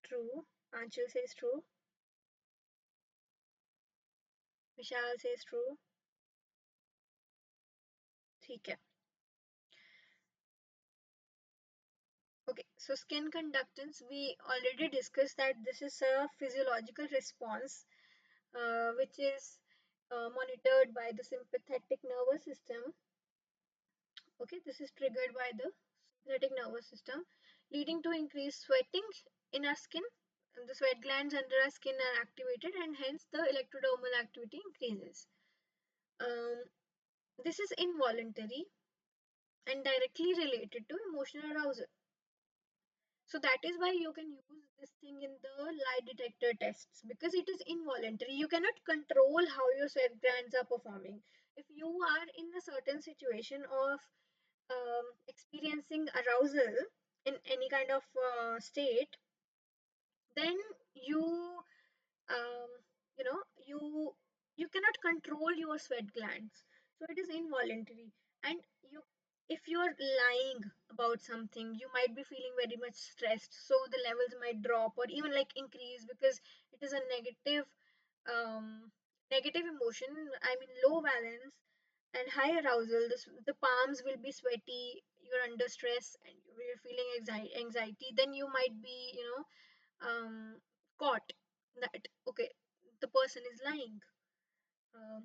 True. Anchal says true. Vishal says true. ठीक है. Okay, so skin conductance, we already discussed that this is a physiological response which is monitored by the sympathetic nervous system. Okay, this is triggered by the sympathetic nervous system, leading to increased sweating in our skin. And the sweat glands under our skin are activated, and hence the electrodermal activity increases. Um, this is involuntary and directly related to emotional arousal. So that is why you can use this thing in the lie detector tests, because it is involuntary. You cannot control how your sweat glands are performing. If you are in a certain situation of experiencing arousal in any kind of state, then um, you you cannot control your sweat glands, so it is involuntary. And you if you're lying about something, you might be feeling very much stressed, so the levels might drop or even like increase, because it is a um negative emotion. I mean low valence and high arousal. The palms will be sweaty, you're under stress and you're feeling anxiety, then you might be caught that okay, the person is lying. um,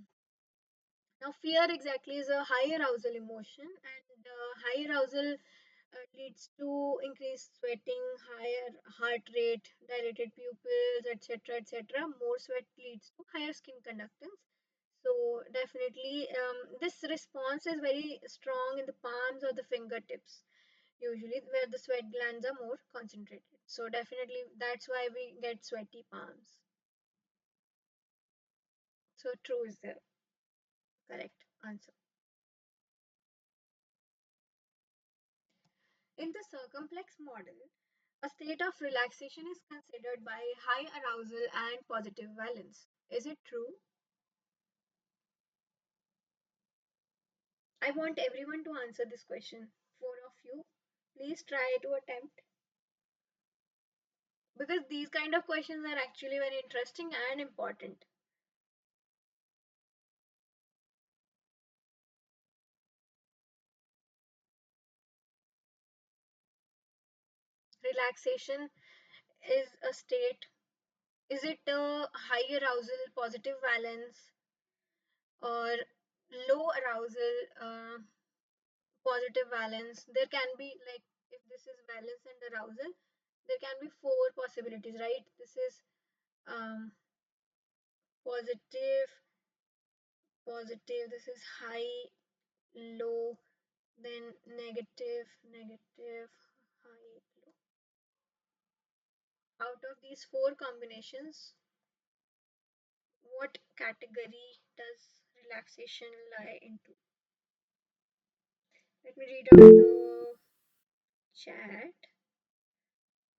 Now, fear exactly is a high arousal emotion, and high arousal leads to increased sweating, higher heart rate, dilated pupils, etc. etc. More sweat leads to higher skin conductance. So, definitely, this response is very strong in the palms or the fingertips, usually where the sweat glands are more concentrated. So, definitely, that's why we get sweaty palms. So, true is the correct answer. In the circumplex model, a state of relaxation is considered by high arousal and positive valence. Is it true? I want everyone to answer this question. Four of you, please try to attempt, because these kind of questions are actually very interesting and important. Relaxation is a state. Is it a high arousal, positive valence, or low arousal, positive valence? There can be, like, if this is valence and arousal, there can be four possibilities, right? This is um, positive, positive, this is high, low, then negative, negative, high, low. Out of these four combinations, what category does relaxation lie into? Let me read out the chat.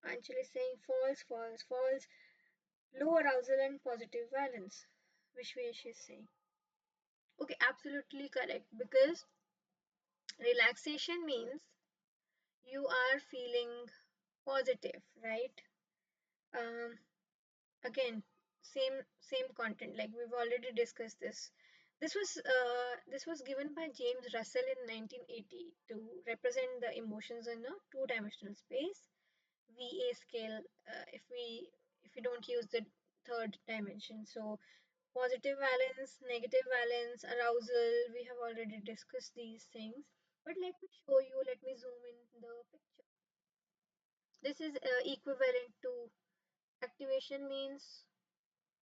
Anjali is saying false, false, false. Low arousal and positive valence. Vishwesh is saying. Okay, absolutely correct. Because relaxation means you are feeling positive, right? Um, Again, same content. Like we've already discussed this. This was given by James Russell in 1980 to represent the emotions in a two-dimensional space. VA scale. If we don't use the third dimension, so positive valence, negative valence, arousal, we have already discussed these things. But let me show you, let me zoom in the picture. This is equivalent to activation means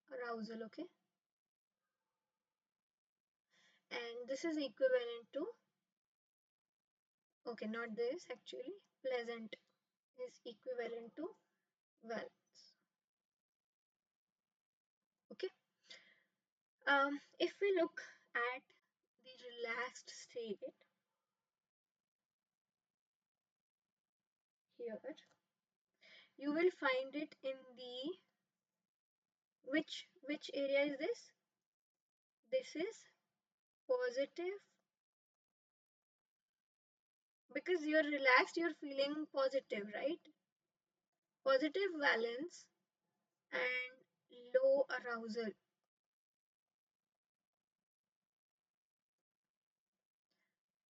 arousal, okay? And this is equivalent to, okay, not this actually, pleasant is equivalent to valence, okay? If we look at the relaxed state here, you will find it in the, which area is this? This is positive, because you're relaxed, you're feeling positive, right? Positive valence and low arousal,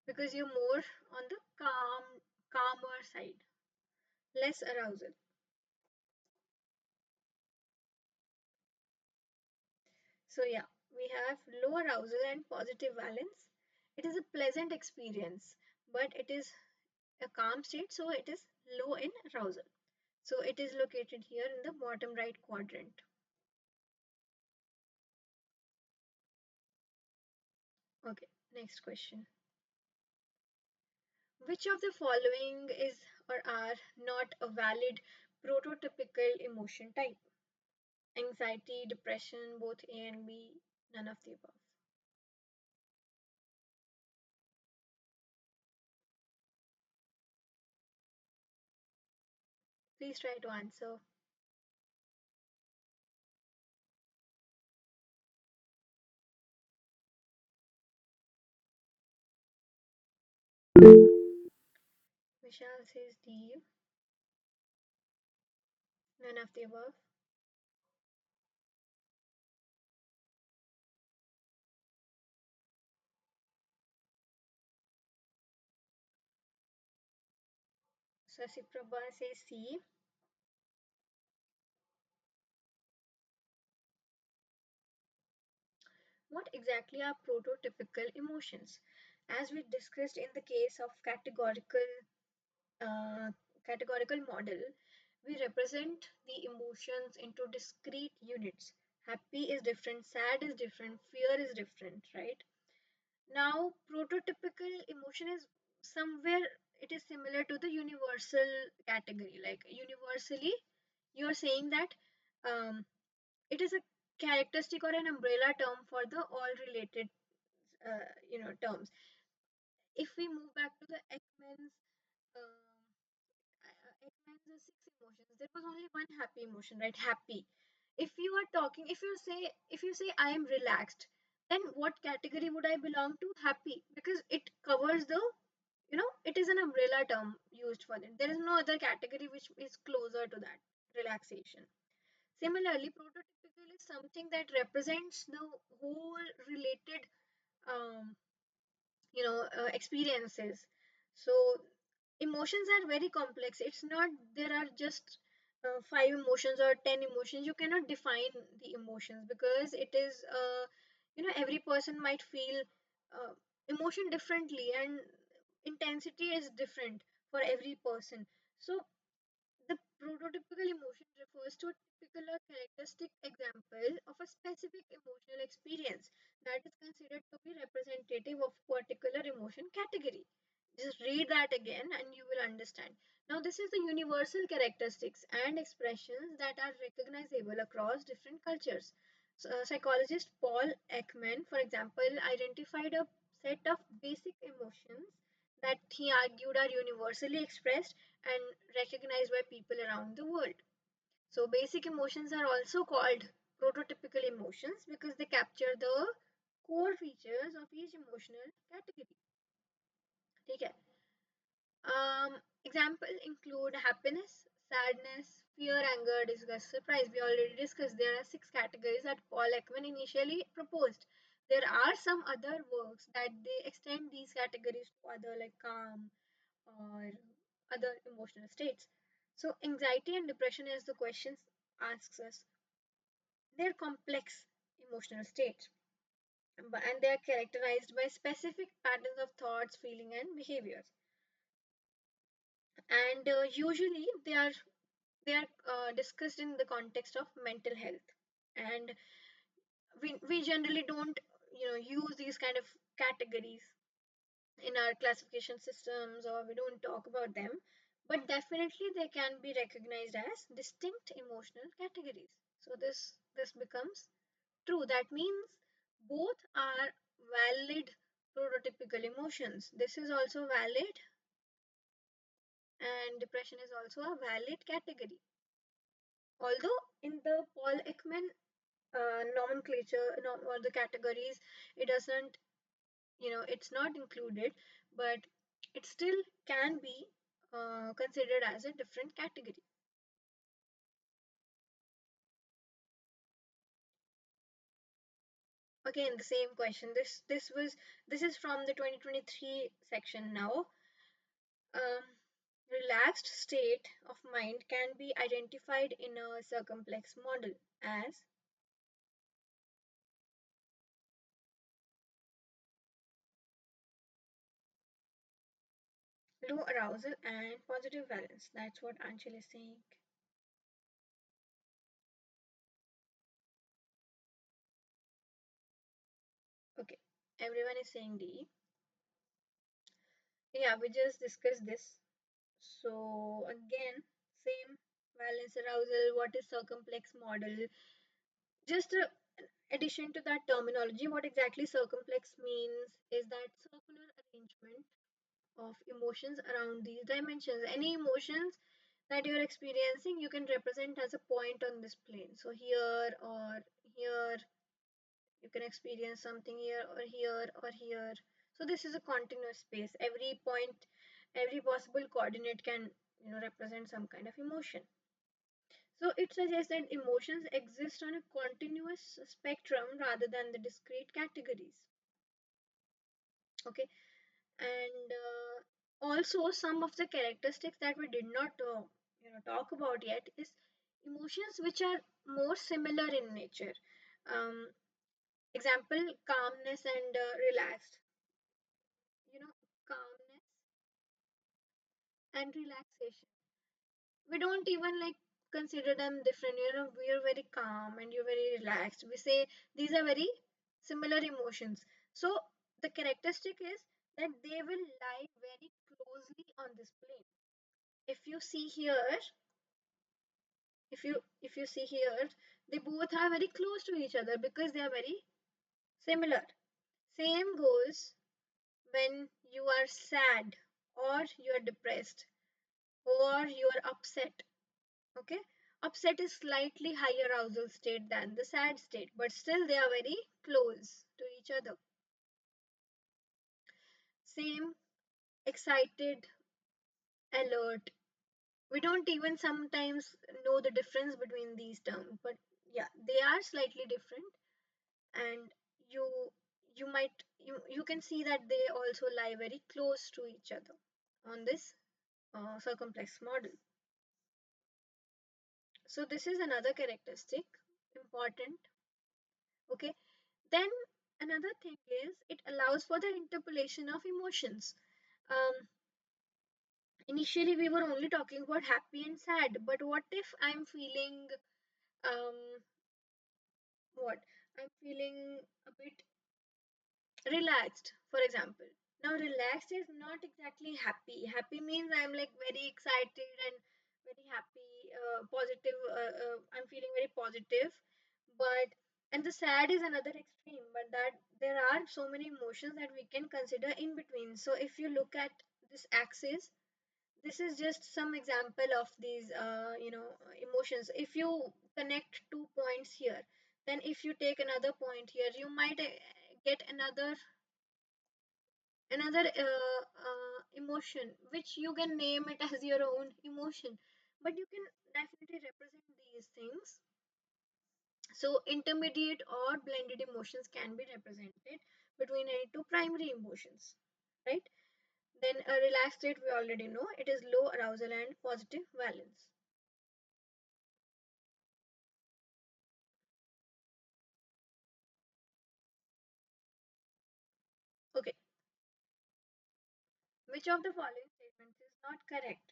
because you're more on the calmer side, less arousal. So yeah, we have low arousal and positive valence. It is a pleasant experience, but it is a calm state, so it is low in arousal. So it is located here in the bottom right quadrant. Okay, next question. Which of the following is or are not a valid prototypical emotion type? Anxiety, depression, both A and B, none of the above. Please try to answer. Vishal says D, none of the above. Sasi Prabha says C. What exactly are prototypical emotions? As we discussed in the case of uh, categorical model, we represent the emotions into discrete units. Happy is different, sad is different, fear is different, right? Now, prototypical emotion is somewhere it is similar to the universal category. Like universally, you are saying that um, it is a characteristic or an umbrella term for the all related, terms. If we move back to the Ekman's six emotions, there was only one happy emotion, right? Happy. If you are talking, if you say I am relaxed, then what category would I belong to? Happy, because it covers the, it is an umbrella term used for it. There is no other category which is closer to that relaxation. Similarly, prototypical is something that represents the whole related um, experiences. So emotions are very complex. It's not there are just five emotions or 10 emotions. You cannot define the emotions because it is every person might feel uh, emotion differently, and intensity is different for every person. So the prototypical emotion refers to a typical or characteristic example of a specific emotional experience that is considered to be representative of particular emotion category. Just read that again and you will understand. Now, this is the universal characteristics and expressions that are recognizable across different cultures. So, psychologist Paul Ekman, for example, identified a set of basic emotions that he argued are universally expressed and recognized by people around the world. So, basic emotions are also called prototypical emotions because they capture the core features of each emotional category. Okay. Example include happiness, sadness, fear, anger, disgust, surprise. We already discussed there are six categories that Paul Ekman initially proposed. There are some other works that they extend these categories to other like calm or other emotional states. So anxiety and depression, as the question asks us, they're complex emotional states, and they are characterized by specific patterns of thoughts, feeling, and behaviors. And usually they are discussed in the context of mental health, and we generally don't use these kind of categories in our classification systems, or we don't talk about them, but definitely they can be recognized as distinct emotional categories. So this becomes true. That means both are valid prototypical emotions. This is also valid, and depression is also a valid category. Although in the Paul Ekman nomenclature or the categories, it doesn't, it's not included, but it still can be considered as a different category. Again, the same question. This is from the 2023 section now. Um, Relaxed state of mind can be identified in a circumplex model as low arousal and positive valence. That's what Anshul is saying. Okay, everyone is saying D. Yeah, we just discussed this. So again, same valence arousal. What is circumplex model? Just a addition to that terminology, what exactly circumplex means is that circular arrangement of emotions around these dimensions. Any emotions that you're experiencing, you can represent as a point on this plane. So here or here, you can experience something here or here or here. So this is a continuous space. Every point, every possible coordinate can represent some kind of emotion. So it suggests that emotions exist on a continuous spectrum rather than the discrete categories. Okay, and also some of the characteristics that we did not talk about yet is emotions which are more similar in nature. Um, Example, calmness and relaxed. You know, calmness and relaxation. We don't even like consider them different. We're very calm and you're very relaxed. We say these are very similar emotions. So the characteristic is that they will lie very closely on this plane. If you see here, if you see here, they both are very close to each other because they are very similar. Same goes when you are sad or you are depressed or you are upset. Okay, upset is slightly higher arousal state than the sad state, but still they are very close to each other. Same, excited, alert. We don't even sometimes know the difference between these terms, but yeah, they are slightly different, and you you might you can see that they also lie very close to each other on this circumplex model. So this is another characteristic important. Okay, then another thing is it allows for the interpolation of emotions. Um, Initially, we were only talking about happy and sad, but what if I'm feeling um, what? I'm feeling a bit relaxed, for example. Now, relaxed is not exactly happy. Happy means I'm like very excited and very happy, positive. I'm feeling very positive, but and the sad is another extreme. But that there are so many emotions that we can consider in between. So if you look at this axis, this is just some example of these, emotions. If you connect 2 points here, then if you take another point here, you might get another emotion which you can name it as your own emotion, but you can definitely represent these things. So intermediate or blended emotions can be represented between any two primary emotions, right? Then a relaxed state, we already know it is low arousal and positive valence. Okay, which of the following statements is not correct?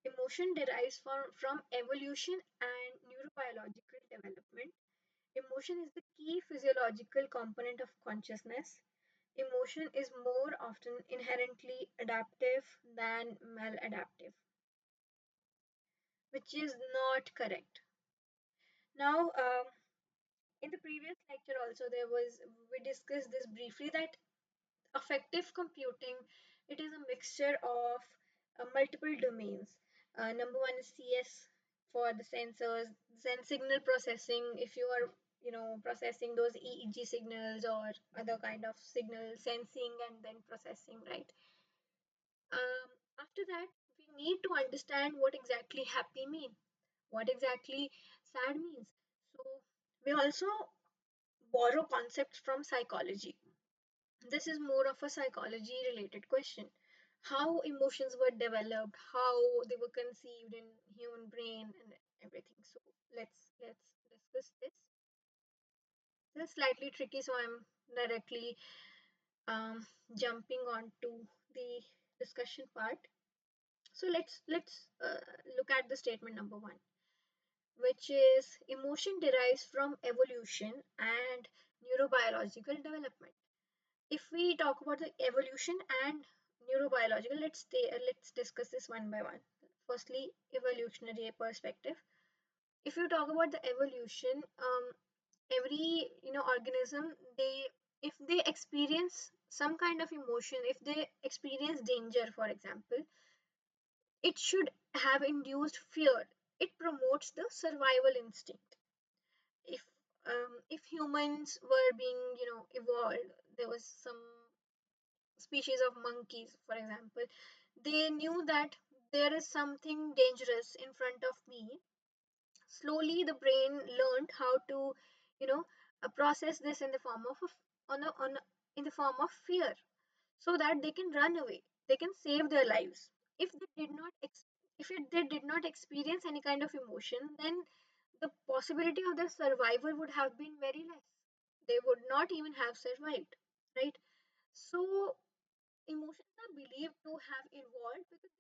Emotion derives from evolution and neurobiological development. Emotion is the key physiological component of consciousness. Emotion is more often inherently adaptive than maladaptive, which is not correct. Now, in the previous lecture, also we discussed this briefly that affective computing, it is a mixture of multiple domains. Number one is CS for the sensors, then signal processing. If you are processing those EEG signals or other kind of signal sensing and then processing, right? After that, we need to understand what exactly happy means, what exactly sad means. So we also borrow concepts from psychology. This is more of a psychology related question. How emotions were developed, how they were conceived in human brain and everything. So let's discuss this. This is slightly tricky, so I'm directly um, jumping on to the discussion part. So let's look at the statement number one, which is emotion derives from evolution and neurobiological development. If we talk about the evolution and neurobiological, let's discuss this one by one. Firstly, evolutionary perspective. If you talk about the evolution, every organism, they if they experience some kind of emotion, if they experience danger, for example, it should have induced fear. It promotes the survival instinct. If humans were being evolved, there was some species of monkeys, for example, they knew that there is something dangerous in front of me. Slowly, the brain learned how to, you know, process this in the form of in the form of fear, so that they can run away, they can save their lives. If they did not, they did not experience any kind of emotion, then the possibility of their survival would have been very less. they would not even have survived, right? So emotions are believed to have evolved because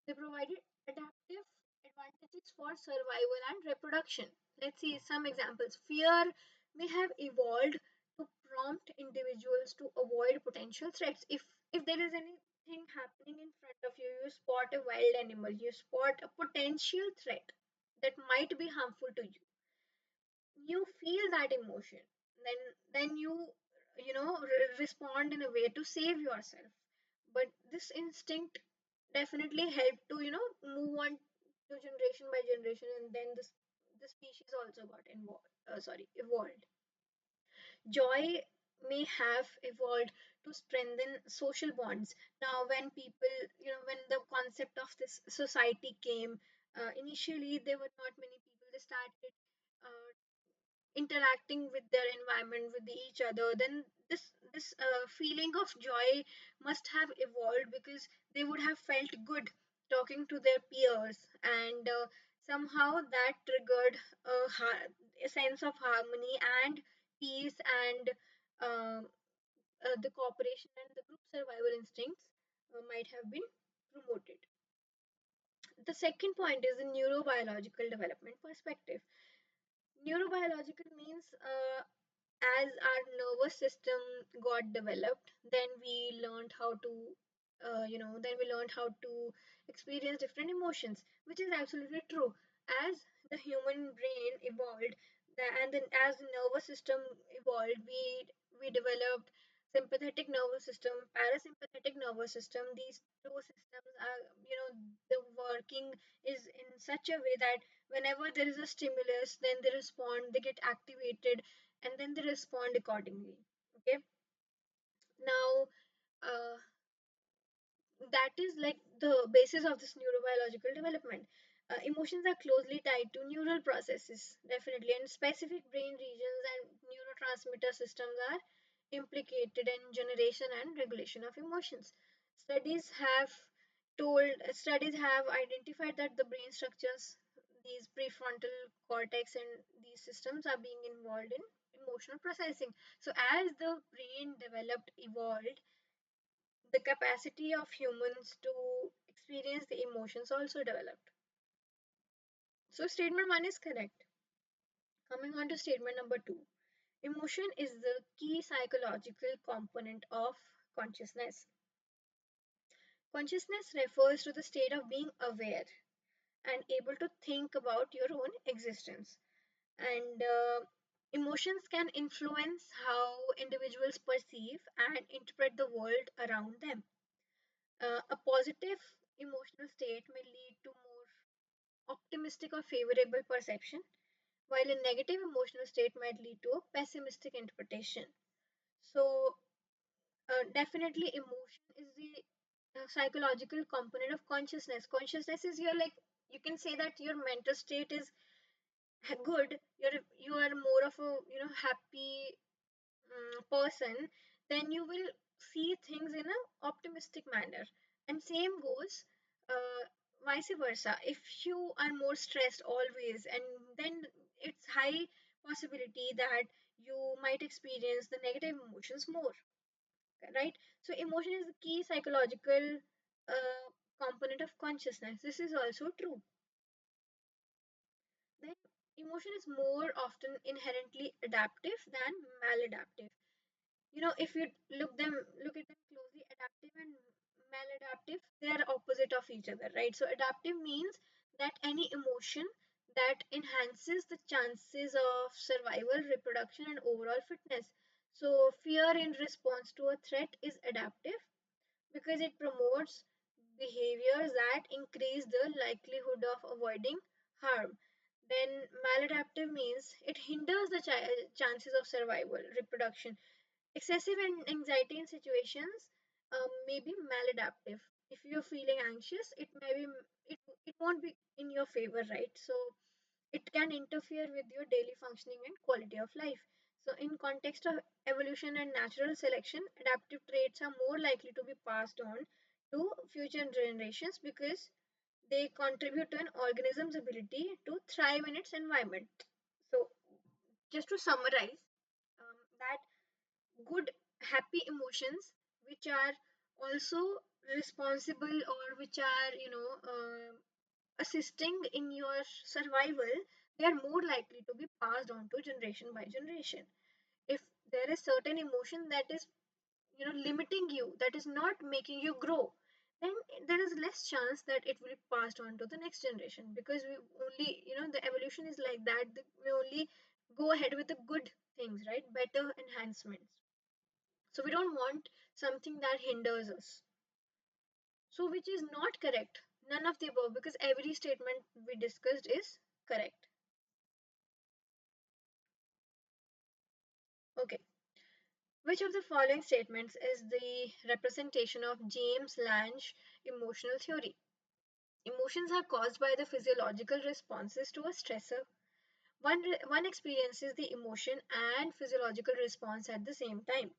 they provided adaptive advantages for survival and reproduction. Let's see some examples. Fear may have evolved to prompt individuals to avoid potential threats. If there is anything happening in front of you, you spot a wild animal, you spot a potential threat that might be harmful to you, you feel that emotion, then you respond in a way to save yourself. But this instinct definitely helped to move on to generation by generation, and then the species also got evolved. Joy may have evolved to strengthen social bonds. Now when people, when the concept of this society came, initially there were not many people, they started uh, interacting with their environment, with each other, then this feeling of joy must have evolved because they would have felt good talking to their peers, and somehow that triggered a sense of harmony and peace, and uh, the cooperation and the group survival instincts might have been promoted. The second point is the neurobiological development perspective. Neurobiological means as our nervous system got developed, then we learned how to then we learned how to experience different emotions, which is absolutely true. As the human brain evolved, and then as the nervous system evolved, we developed sympathetic nervous system, parasympathetic nervous system. These two systems are, the working is in such a way that whenever there is a stimulus, then they respond, they get activated, and then they respond accordingly. Okay. Now, uh, that is like the basis of this neurobiological development. Emotions are closely tied to neural processes, definitely, and specific brain regions and neurotransmitter systems are implicated in generation and regulation of emotions. Studies have identified that the brain structures, these prefrontal cortex and these systems are being involved in emotional processing. So as the brain evolved, the capacity of humans to experience the emotions also developed. So statement one is correct. Coming on to statement number two. Emotion is the key psychological component of consciousness. Consciousness refers to the state of being aware and able to think about your own existence. And emotions can influence how individuals perceive and interpret the world around them. A positive emotional state may lead to more optimistic or favorable perception, while a negative emotional state might lead to a pessimistic interpretation. So, definitely, emotion is the psychological component of consciousness. Consciousness is your, like, you can say that your mental state is good. You are more of a happy person, then you will see things in an optimistic manner. And same goes uh, vice versa. If you are more stressed always, and then it's high possibility that you might experience the negative emotions more, right? So emotion is the key psychological component of consciousness. This is also true. Then emotion is more often inherently adaptive than maladaptive. If you look at them closely, adaptive and maladaptive, they are opposite of each other, right? So adaptive means that any emotion that enhances the chances of survival, reproduction, and overall fitness. So fear in response to a threat is adaptive because it promotes behaviors that increase the likelihood of avoiding harm. Then maladaptive means it hinders the chances of survival, reproduction. Excessive anxiety in situations may be maladaptive. If you're feeling anxious, it won't be in your favor, right? So it can interfere with your daily functioning and quality of life. So in context of evolution and natural selection, adaptive traits are more likely to be passed on to future generations because they contribute to an organism's ability to thrive in its environment. So Just to summarize, that good, happy emotions, which are also responsible or which are, assisting in your survival, they are more likely to be passed on to generation by generation. If there is certain emotion that is, limiting you, that is not making you grow, then there is less chance that it will be passed on to the next generation, because we only, the evolution is like that, we only go ahead with the good things, right? Better enhancements. So we don't want something that hinders us. So which is not correct. None of the above, because every statement we discussed is correct. Okay. Which of the following statements is the representation of James Lange emotional theory? Emotions are caused by the physiological responses to a stressor. One experiences the emotion and physiological response at the same time.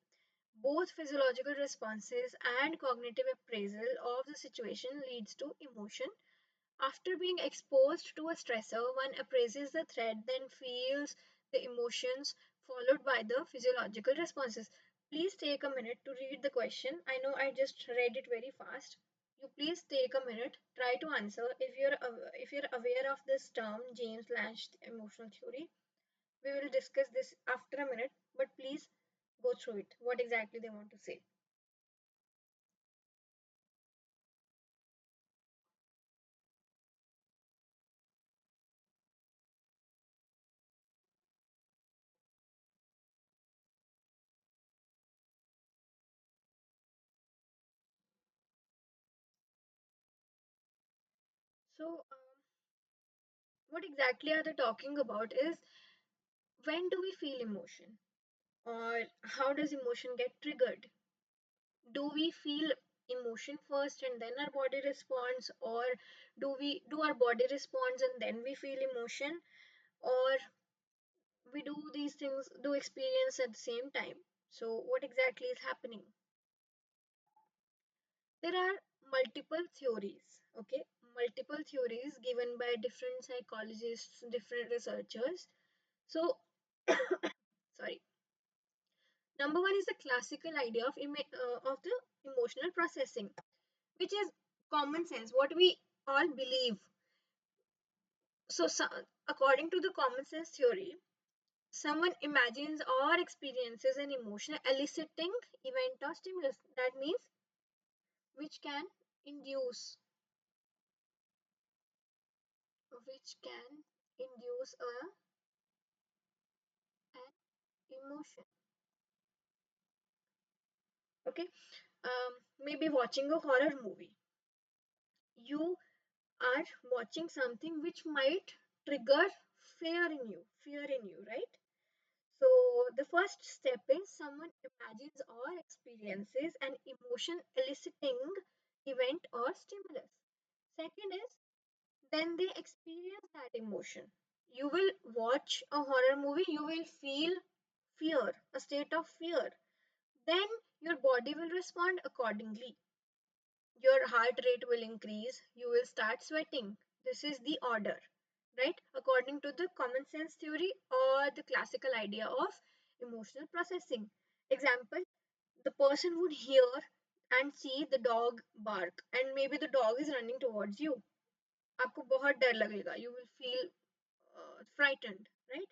Both physiological responses and cognitive appraisal of the situation leads to emotion. After being exposed to a stressor, one appraises the threat, then feels the emotions, followed by the physiological responses. Please take a minute to read the question. I know I just read it very fast. You please take a minute, try to answer. If you're aware of this term, James Lange emotional theory, we will discuss this after a minute. But please go through it. What exactly they want to say. So, what exactly are they talking about is, when do we feel emotion, or how does emotion get triggered? Do we feel emotion first and then our body responds, or do our body responds and then we feel emotion, or we do these things, do experience at the same time? So what exactly is happening? There are multiple theories, okay, multiple theories given by different psychologists, different researchers. So sorry. Number one is the classical idea of the emotional processing, which is common sense, what we all believe. So, according to the common sense theory, someone imagines or experiences an emotion eliciting event or stimulus. That means which can induce, which can induce an emotion. Okay, maybe watching a horror movie. You are watching something which might trigger fear in you, right? So the first step is someone imagines or experiences an emotion eliciting event or stimulus. Second is, then they experience that emotion. You will watch a horror movie, you will feel fear, a state of fear. Then your body will respond accordingly. Your heart rate will increase, you will start sweating. This is the order, right? According to the common sense theory or the classical idea of emotional processing. Example, the person would hear and see the dog bark, and maybe the dog is running towards you. आपको बहुत डर लगेगा. You will feel frightened, right?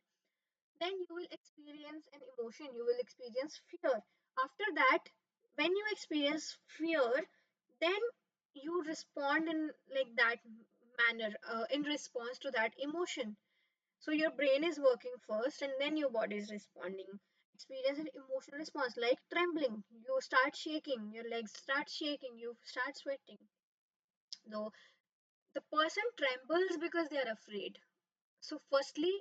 Then you will experience an emotion, you will experience fear. After that, when you experience fear, then you respond in like that manner, in response to that emotion. So your brain is working first and then your body is responding. Experience an emotional response like trembling, you start shaking, your legs start shaking, you start sweating. So the person trembles because they are afraid. So firstly,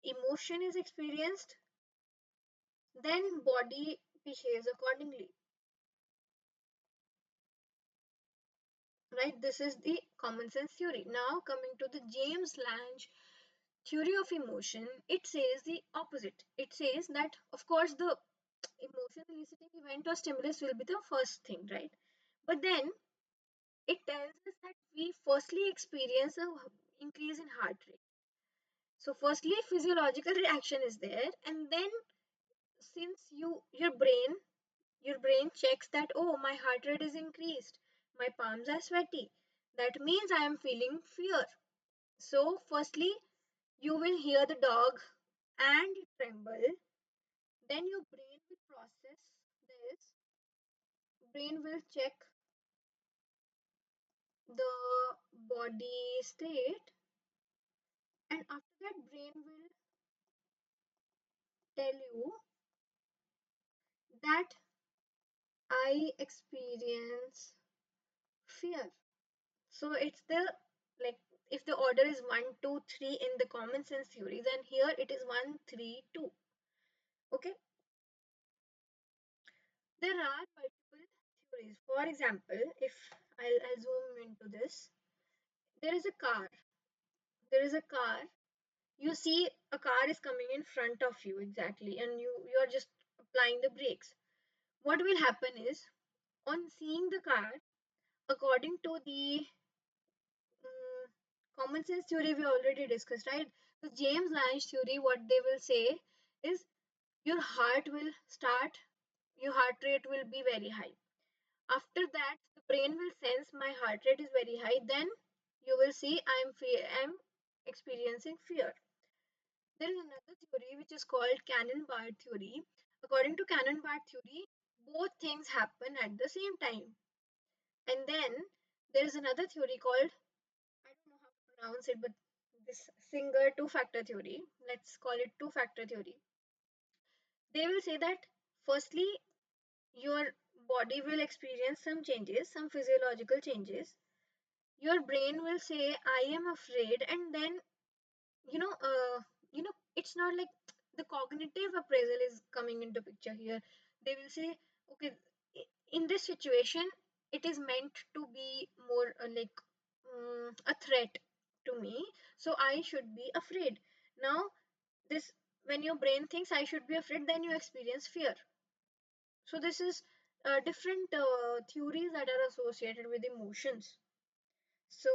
emotion is experienced, then body behaves accordingly, right? This is the common sense theory. Now coming to the James Lange theory of emotion, it says the opposite. It says that of course the emotion eliciting event or stimulus will be the first thing, right? But then it tells us that we firstly experience a increase in heart rate. So firstly, physiological reaction is there, and then since your brain checks that, oh, my heart rate is increased, my palms are sweaty, that means I am feeling fear. So firstly, you will hear the dog and tremble, then your brain will process this, brain will check the body state, and after that brain will tell you that I experience fear. So it's the, like, if the order is 1 2 3 in the common sense theory, then here it is 1 3 2. Okay, there are multiple theories. For example, if I'll zoom into this, there is a car. There is a car. You see a car is coming in front of you exactly, and you're just applying the brakes. What will happen is, on seeing the car, according to the mm, common sense theory we already discussed, right? The James Lange theory, what they will say is your heart will start, your heart rate will be very high. After that, the brain will sense my heart rate is very high. Then you will see I'm experiencing fear. There is another theory which is called Cannon-Barr theory. According to Cannon-Barr theory, both things happen at the same time. And then there is another theory called, I don't know how to pronounce it, but this Singer two-factor theory. Let's call it two-factor theory. They will say that firstly, your body will experience some changes, some physiological changes. Your brain will say, I am afraid, and then you know uh, it's not like the cognitive appraisal is coming into picture here. They will say, okay, in this situation it is meant to be more a threat to me, so I should be afraid. Now this, when your brain thinks I should be afraid, then you experience fear. So this is different theories that are associated with emotions. So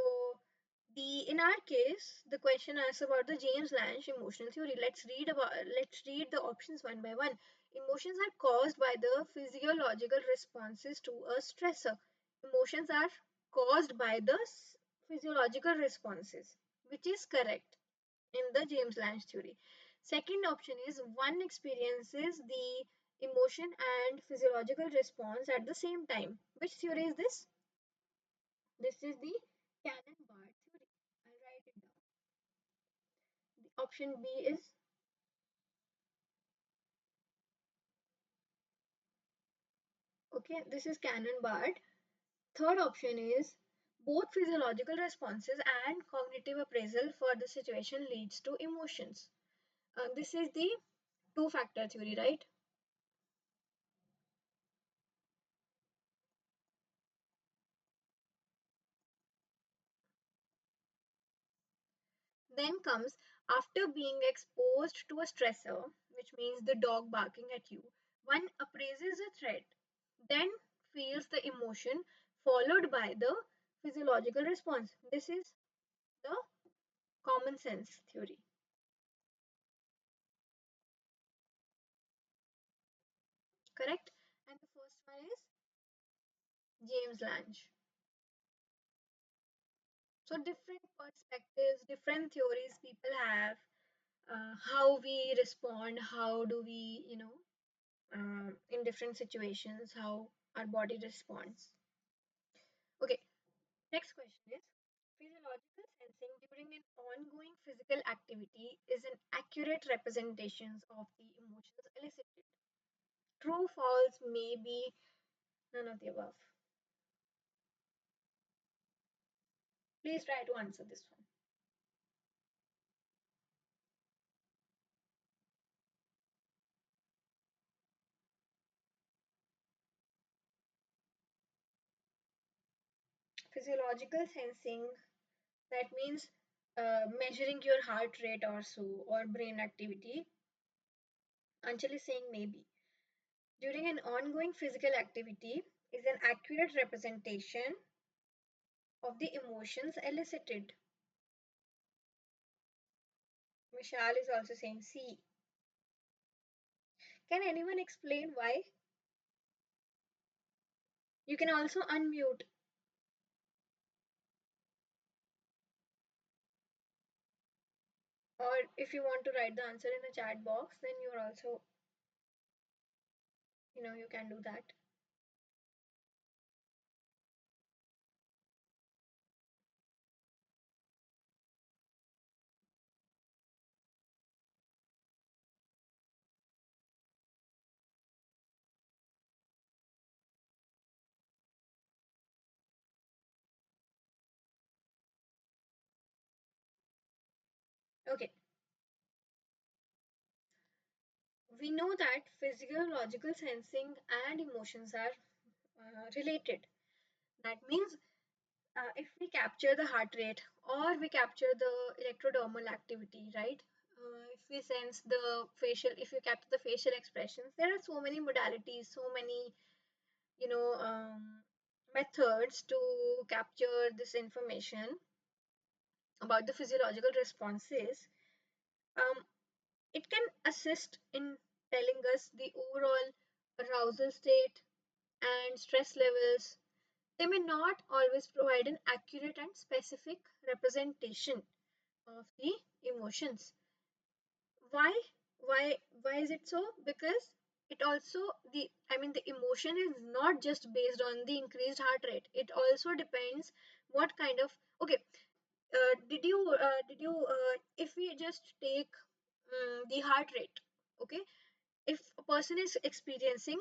the in our case, the question asks about the James Lange emotional theory. Let's read the options one by one. Emotions are caused by the physiological responses to a stressor. Emotions are caused by the physiological responses, which is correct in the James Lange theory. Second option is one experiences the emotion and physiological response at the same time. Which theory is this? This is the Cannon-Barr theory. I'll write it down. The option B is, okay, this is Cannon-Barr. Third option is both physiological responses and cognitive appraisal for the situation leads to emotions. This is the two-factor theory, right? Then comes after being exposed to a stressor, which means the dog barking at you, one appraises a threat, then feels the emotion followed by the physiological response. This is the common sense theory, correct? And the first one is James Lange. So different perspectives, different theories people have, how we respond, how do we, in different situations, how our body responds. Okay, next question is, physiological sensing during an ongoing physical activity is an accurate representation of the emotions elicited. True, false, maybe, none of the above. Please try to answer this one. Physiological sensing, that means measuring your heart rate or so, or brain activity. Anjali is saying maybe. During an ongoing physical activity is an accurate representation of the emotions elicited. Vishal is also saying C. Can anyone explain why? You can also unmute, or if you want to write the answer in the chat box, then you're also, you can do that. Okay, we know that physiological sensing and emotions are related. That means if we capture the heart rate or we capture the electrodermal activity, right? If we sense the facial, if you capture the facial expressions, there are so many modalities, so many, you know, methods to capture this information about the physiological responses. Um, it can assist in telling us the overall arousal state and stress levels. They may not always provide an accurate and specific representation of the emotions. Why? Why is it so? Because it also the emotion is not just based on the increased heart rate. It also depends what kind of okay. Did you if we just take the heart rate, okay? If a person is experiencing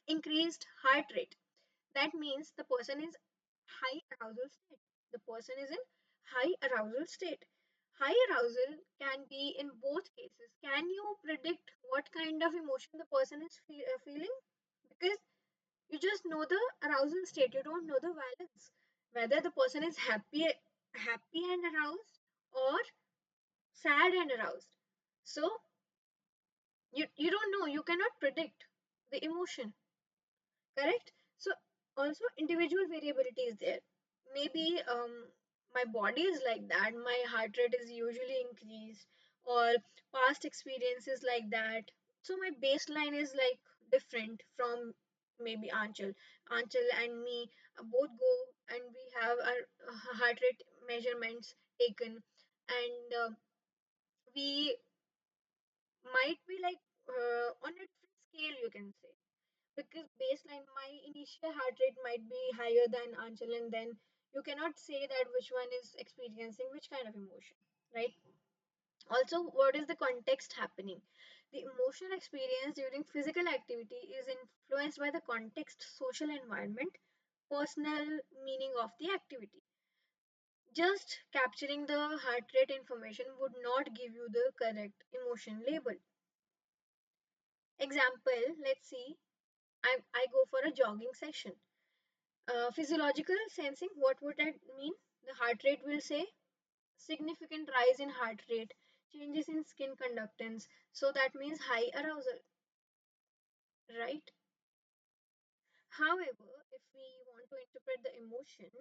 increased heart rate, that means the person is high arousal state. The person is in high arousal state. High arousal can be in both cases. Can you predict what kind of emotion the person is feeling? Because you just know the arousal state, you don't know the valence. Whether the person is happy and aroused, or sad and aroused. So you don't know, you cannot predict the emotion. Correct. So also individual variability is there. Maybe my body is like that, my heart rate is usually increased, or past experiences like that, so my baseline is like different from maybe Anchal and me both go and we have our heart rate measurements taken, and we might be like on a different scale, you can say, because baseline my initial heart rate might be higher than Anchal, and then you cannot say that which one is experiencing which kind of emotion, right? Also, what is the context happening? The emotional experience during physical activity is influenced by the context, social environment, personal meaning of the activity. Just capturing the heart rate information would not give you the correct emotion label. Example, let's see, I go for a jogging session. Physiological sensing, what would that mean? The heart rate will say significant rise in heart rate, changes in skin conductance. So that means high arousal, right? However, if we want to interpret the emotion,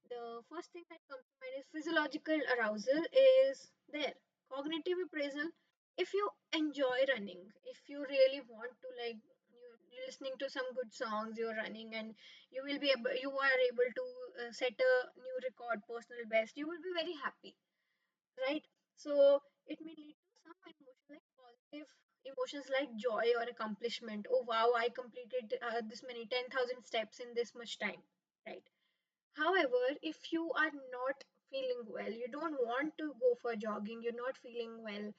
the first thing that comes to mind is physiological arousal is there. Cognitive appraisal. If you enjoy running, if you really want to like you're listening to some good songs, you're running and you are able to set a new record, personal best, you will be very happy, right? So it may lead to some emotion like positive emotions like joy or accomplishment. Oh wow, I completed this many 10,000 steps in this much time, right? However, if you are not feeling well, you don't want to go for jogging, you're not feeling well,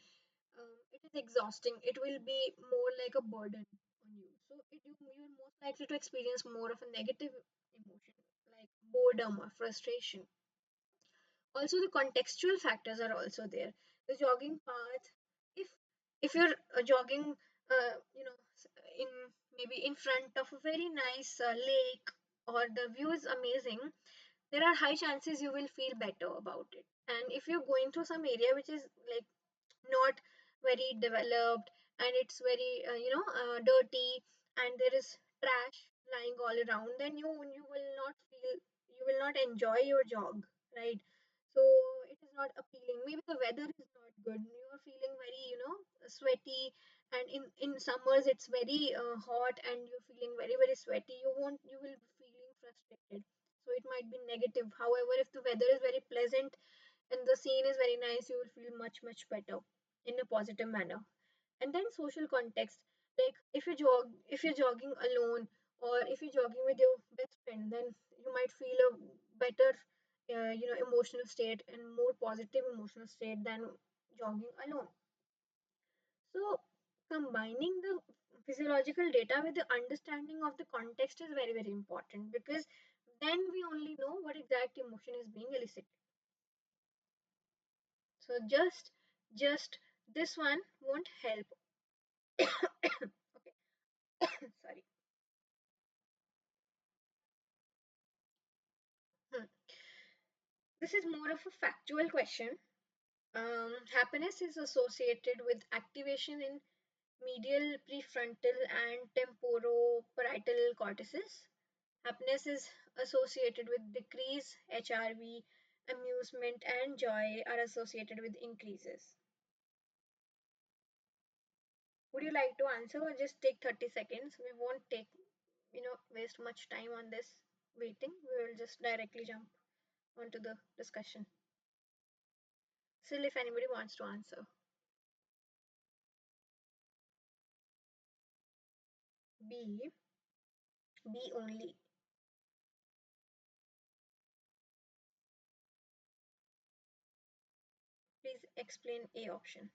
it is exhausting. It will be more like a burden on you. So you're most likely to experience more of a negative emotion like boredom or frustration. Also, the contextual factors are also there. The jogging path, if you're jogging, in maybe in front of a very nice lake, or the view is amazing, there are high chances you will feel better about it. And if you're going through some area which is like not very developed, and it's very dirty, and there is trash lying all around, then you will not enjoy your jog, right? So it is is not appealing. Maybe the weather is not good. You are feeling very, sweaty, and in summers it's very hot, and you're feeling very very sweaty. You will be feeling frustrated. So it might be negative. However, if the weather is very pleasant and the scene is very nice, you will feel much much better in a positive manner. And then social context, like if you're jogging alone, or if you're jogging with your best friend, then you might feel a better emotional state and more positive emotional state than jogging alone. So combining the physiological data with the understanding of the context is very very important, because then we only know what exact emotion is being elicited. So just this one won't help. Okay. Sorry. Hmm. This is more of a factual question. Happiness is associated with activation in medial, prefrontal, and temporoparietal cortices. Happiness is associated with decrease, HRV, amusement, and joy are associated with increases. Would you like to answer, or just take 30 seconds? We won't take, waste much time on this waiting. We will just directly jump onto the discussion. Still, if anybody wants to answer. B. B only. Please explain A option.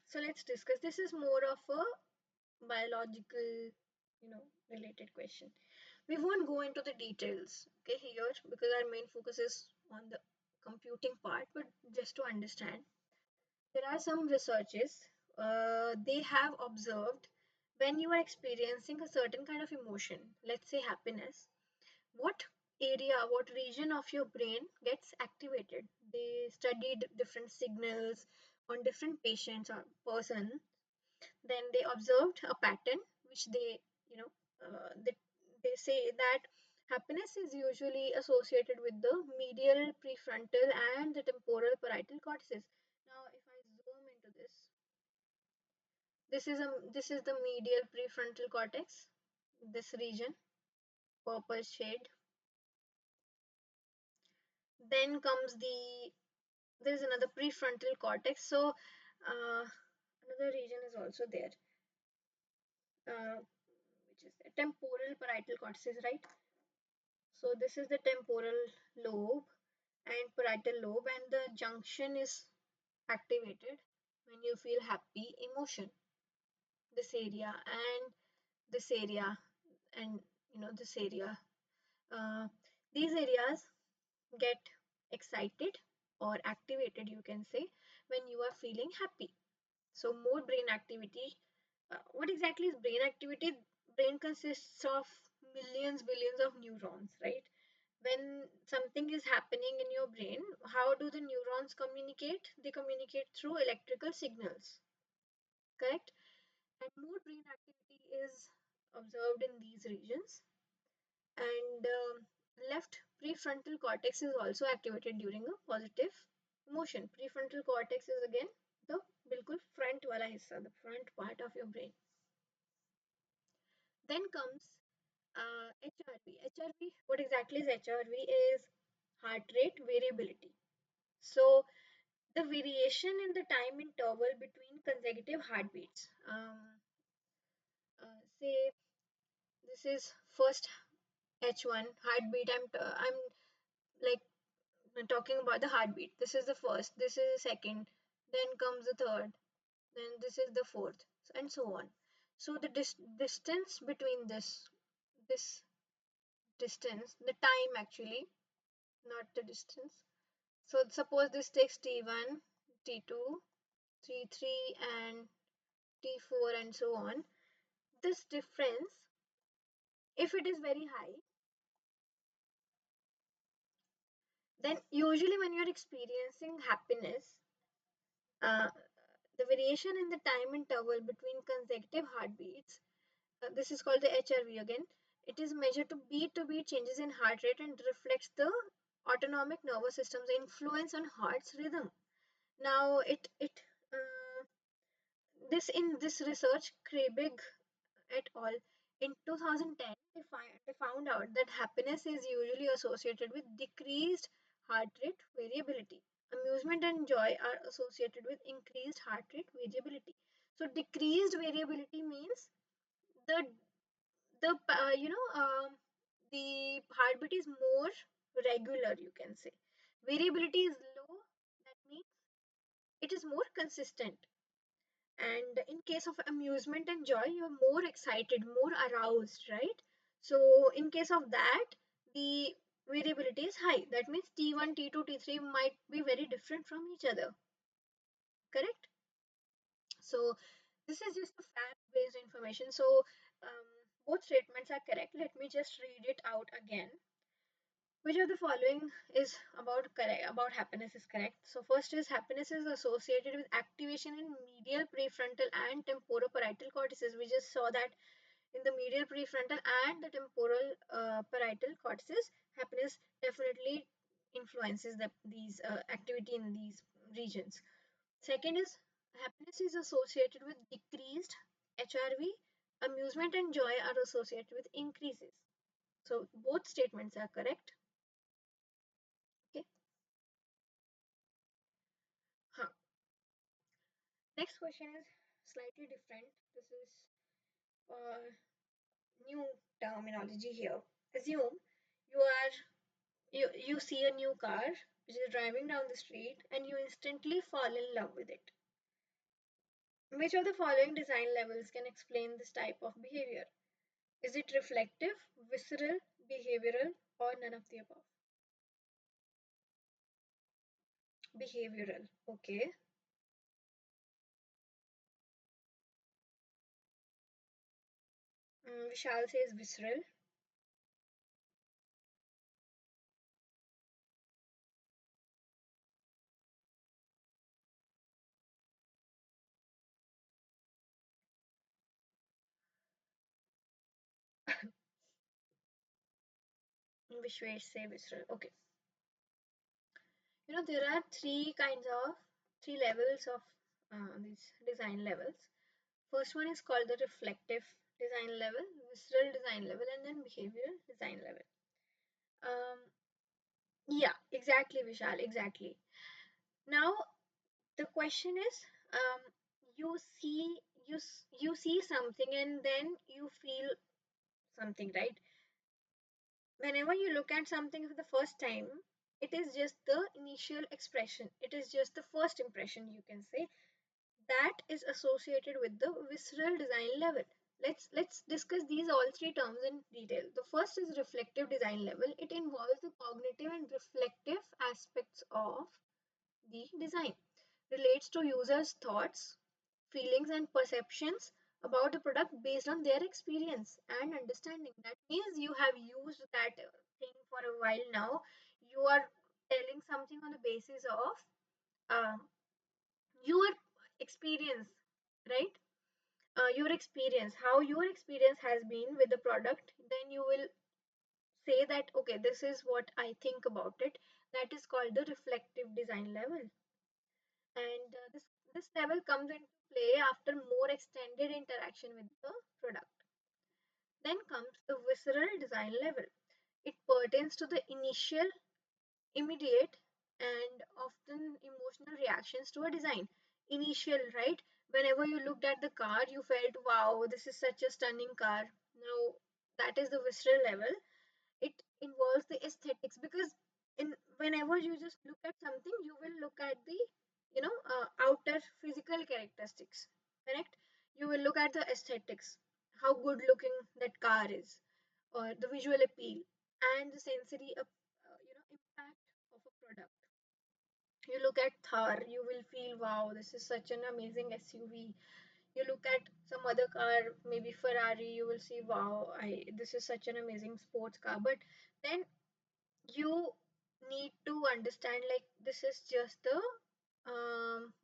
So let's discuss. This is more of a biological, related question. We won't go into the details, okay, here, because our main focus is on the computing part. But just to understand, there are some researches. They have observed when you are experiencing a certain kind of emotion, let's say happiness, what what region of your brain gets activated. They studied different signals on different patients or person. Then they observed a pattern which you know they say that happiness is usually associated with the medial prefrontal and the temporal parietal cortices. Now if I zoom into this is the medial prefrontal cortex, this region, purple shade. Then comes there is another prefrontal cortex. So another region is also there, which is the temporal parietal cortices, right? So this is the temporal lobe and parietal lobe, and the junction is activated when you feel happy emotion. This area and this area, and this area. Uh, these areas get excited or activated, you can say, when you are feeling happy. So more brain activity. What exactly is brain activity? Brain consists of millions, billions of neurons, right? When something is happening in your brain, how do the neurons communicate? They communicate through electrical signals, correct? And more brain activity is observed in these regions. And left prefrontal cortex is also activated during a positive emotion. Prefrontal cortex is again the बिल्कुल front वाला हिस्सा, the front part of your brain. Then comes HRV. HRV, what exactly is HRV? Is heart rate variability. So the variation in the time interval between consecutive heartbeats. Say this is first H1 heartbeat. I'm like talking about the heartbeat. This is the first. This is the second. Then comes the third. Then this is the fourth, and so on. So the distance between this distance, the time actually, not the distance. So suppose this takes T1, T2, T3, and T4, and so on. This difference, if it is very high, then usually when you're experiencing happiness, uh, the variation in the time interval between consecutive heartbeats, this is called the HRV again. It is measured to beat changes in heart rate and reflects the autonomic nervous system's influence on heart's rhythm. Now, uh, in this research, Krebig et al. In 2010, they found out that happiness is usually associated with decreased heart rate variability. Amusement and joy are associated with increased heart rate variability. So, decreased variability means the the heartbeat is more regular, you can say. Variability is low, that means it is more consistent. And in case of amusement and joy, you're more excited, more aroused, right? So in case of that, the variability is high. That means T1, T2, T3 might be very different from each other, correct? So this is just the fact based information. So um, both statements are correct. Let me just read it out again. Which of the following is about happiness is correct? So first is happiness is associated with activation in medial prefrontal and temporoparietal cortices. We just saw that in the medial prefrontal and the temporal parietal cortices, happiness definitely influences these activity in these regions. Second is happiness is associated with decreased HRV. Amusement and joy are associated with increases. So both statements are correct. Okay. Huh. Next question is slightly different. This is new terminology here. Assume you are you see a new car which is driving down the street and you instantly fall in love with it. Which of the following design levels can explain this type of behavior? Is it reflective, visceral, behavioral, or none of the above? Behavioral. Okay. Vishal says visceral. Vishwesh say visceral. Okay. There are three levels of these design levels. First one is called the reflective design level, visceral design level, and then behavioral design level. Um, yeah, exactly, Vishal, exactly. Now the question is, um, you see something and then you feel something, right? Whenever you look at something for the first time, it is just the initial expression. It is just the first impression, you can say, that is associated with the visceral design level. Let's discuss these all three terms in detail. The first is reflective design level. It involves the cognitive and reflective aspects of the design. Relates to users' thoughts, feelings, and perceptions about the product based on their experience and understanding. That means you have used that thing for a while now. You are telling something on the basis of um, your experience, right? Your experience, how your experience has been with the product, then you will say that, okay, this is what I think about it. That is called the reflective design level. And this level comes into play after more extended interaction with the product. Then comes the visceral design level. It pertains to the initial, immediate, and often emotional reactions to a design. Initial, right? Whenever you looked at the car, you felt, wow, this is such a stunning car. Now, that is the visceral level. It involves the aesthetics because in whenever you just look at something, you will look at the outer physical characteristics, correct? You will look at the aesthetics, how good looking that car is, or the visual appeal and the sensory impact of a product. You look at Thar, you will feel, wow, this is such an amazing SUV. You look at some other car, maybe Ferrari, you will see, wow, this is such an amazing sports car. But then you need to understand, like, this is just the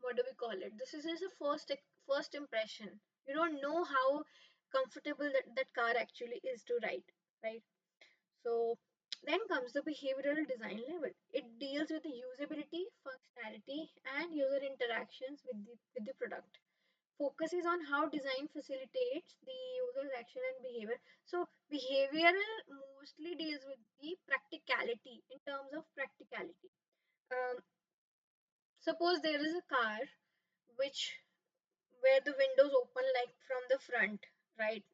what do we call it? This is just a first impression. You don't know how comfortable that car actually is to ride. right? So then comes the behavioral design level. It deals with the usability, functionality, and user interactions with the product. Focuses on how design facilitates the user's action and behavior. So behavioral mostly deals with the practicality in terms of practicality. Um, Suppose there is a car which where the windows open like from the front, right?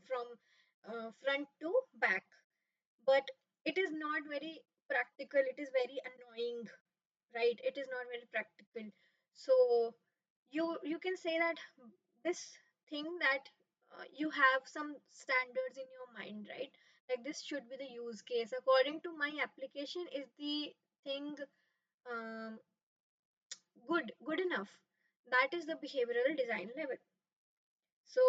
From front to back, but it is not very practical. It is very annoying, right? It is not very practical. So you can say that this thing that you have some standards in your mind, right? Like this should be the use case according to my application. Is the thing um, good enough? That is the behavioral design level. So,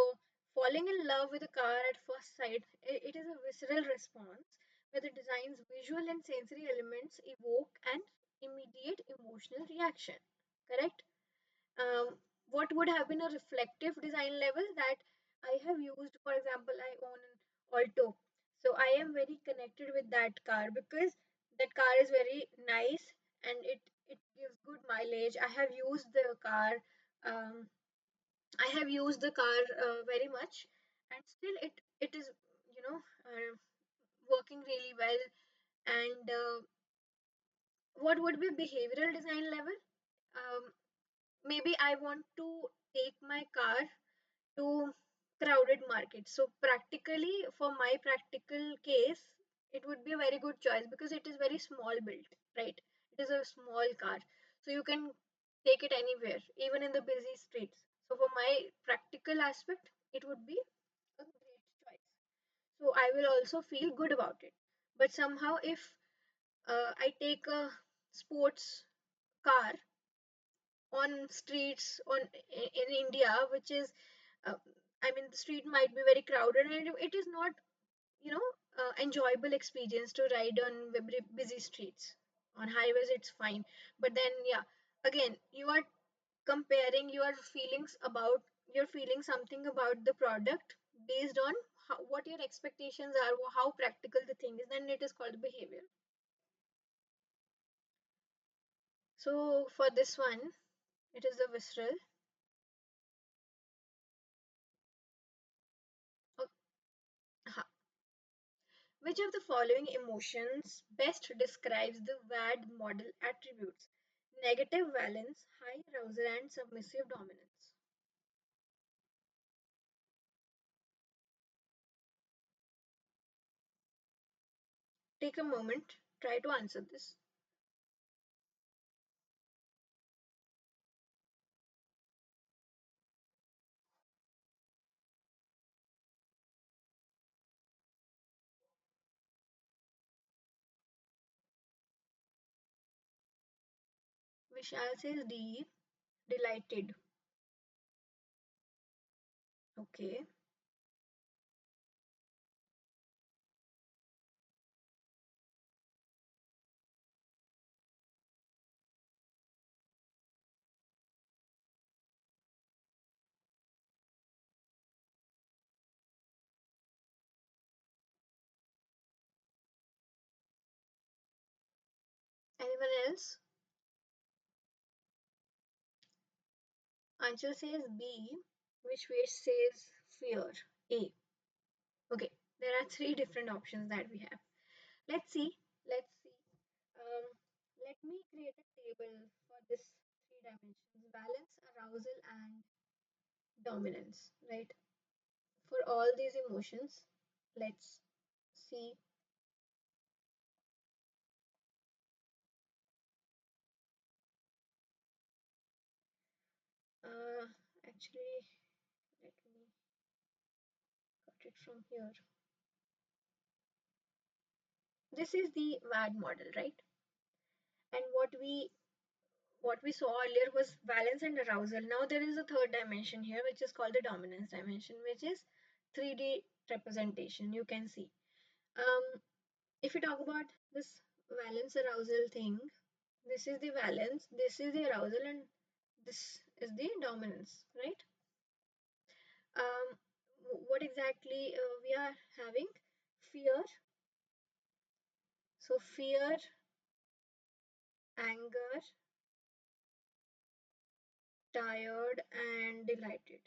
falling in love with a car at first sight, it is a visceral response where the design's visual and sensory elements evoke an immediate emotional reaction. Correct? What would have been a reflective design level that I have used? For example, I own an Alto, so I am very connected with that car because that car is very nice and it gives good mileage. I have used the car. Um, I have used the car very much, and still it is you know uh, working really well. And what would be behavioral design level? Um, Maybe I want to take my car to crowded markets. So practically, for my practical case, it would be a very good choice because it is very small built, right? It is a small car, so you can take it anywhere, even in the busy streets. So for my practical aspect, it would be a great choice. So I will also feel good about it. But somehow, if I take a sports car on streets in India, which is, uh, I mean, the street might be very crowded and it is not, you know, enjoyable experience to ride on very busy streets. On highways, it's fine, but then yeah, again, you are comparing your feelings about you're feeling something about the product based on what your expectations are, how practical the thing is. Then it is called behavior. So for this one, it is the visceral. Oh, which of the following emotions best describes the VAD model attributes? Negative valence, high arousal, and submissive dominance. Take a moment, try to answer this. Vishal says D, delighted. Okay. Anyone else? Anshul says B, which way says fear? A. Okay, there are three different options that we have. Let's see. Let's see. Um, Let me create a table for this three dimensions: balance, arousal, and dominance, right? For all these emotions, let's see. Uh, Actually, let me cut it from here. This is the VAD model, right? And what we saw earlier was balance and arousal. Now there is a third dimension here, which is called the dominance dimension, which is 3D representation. You can see. Um, if you talk about this valence arousal thing, this is the valence, this is the arousal, and this is the dominance, right? What exactly we are having? So fear, anger, tired, and delighted.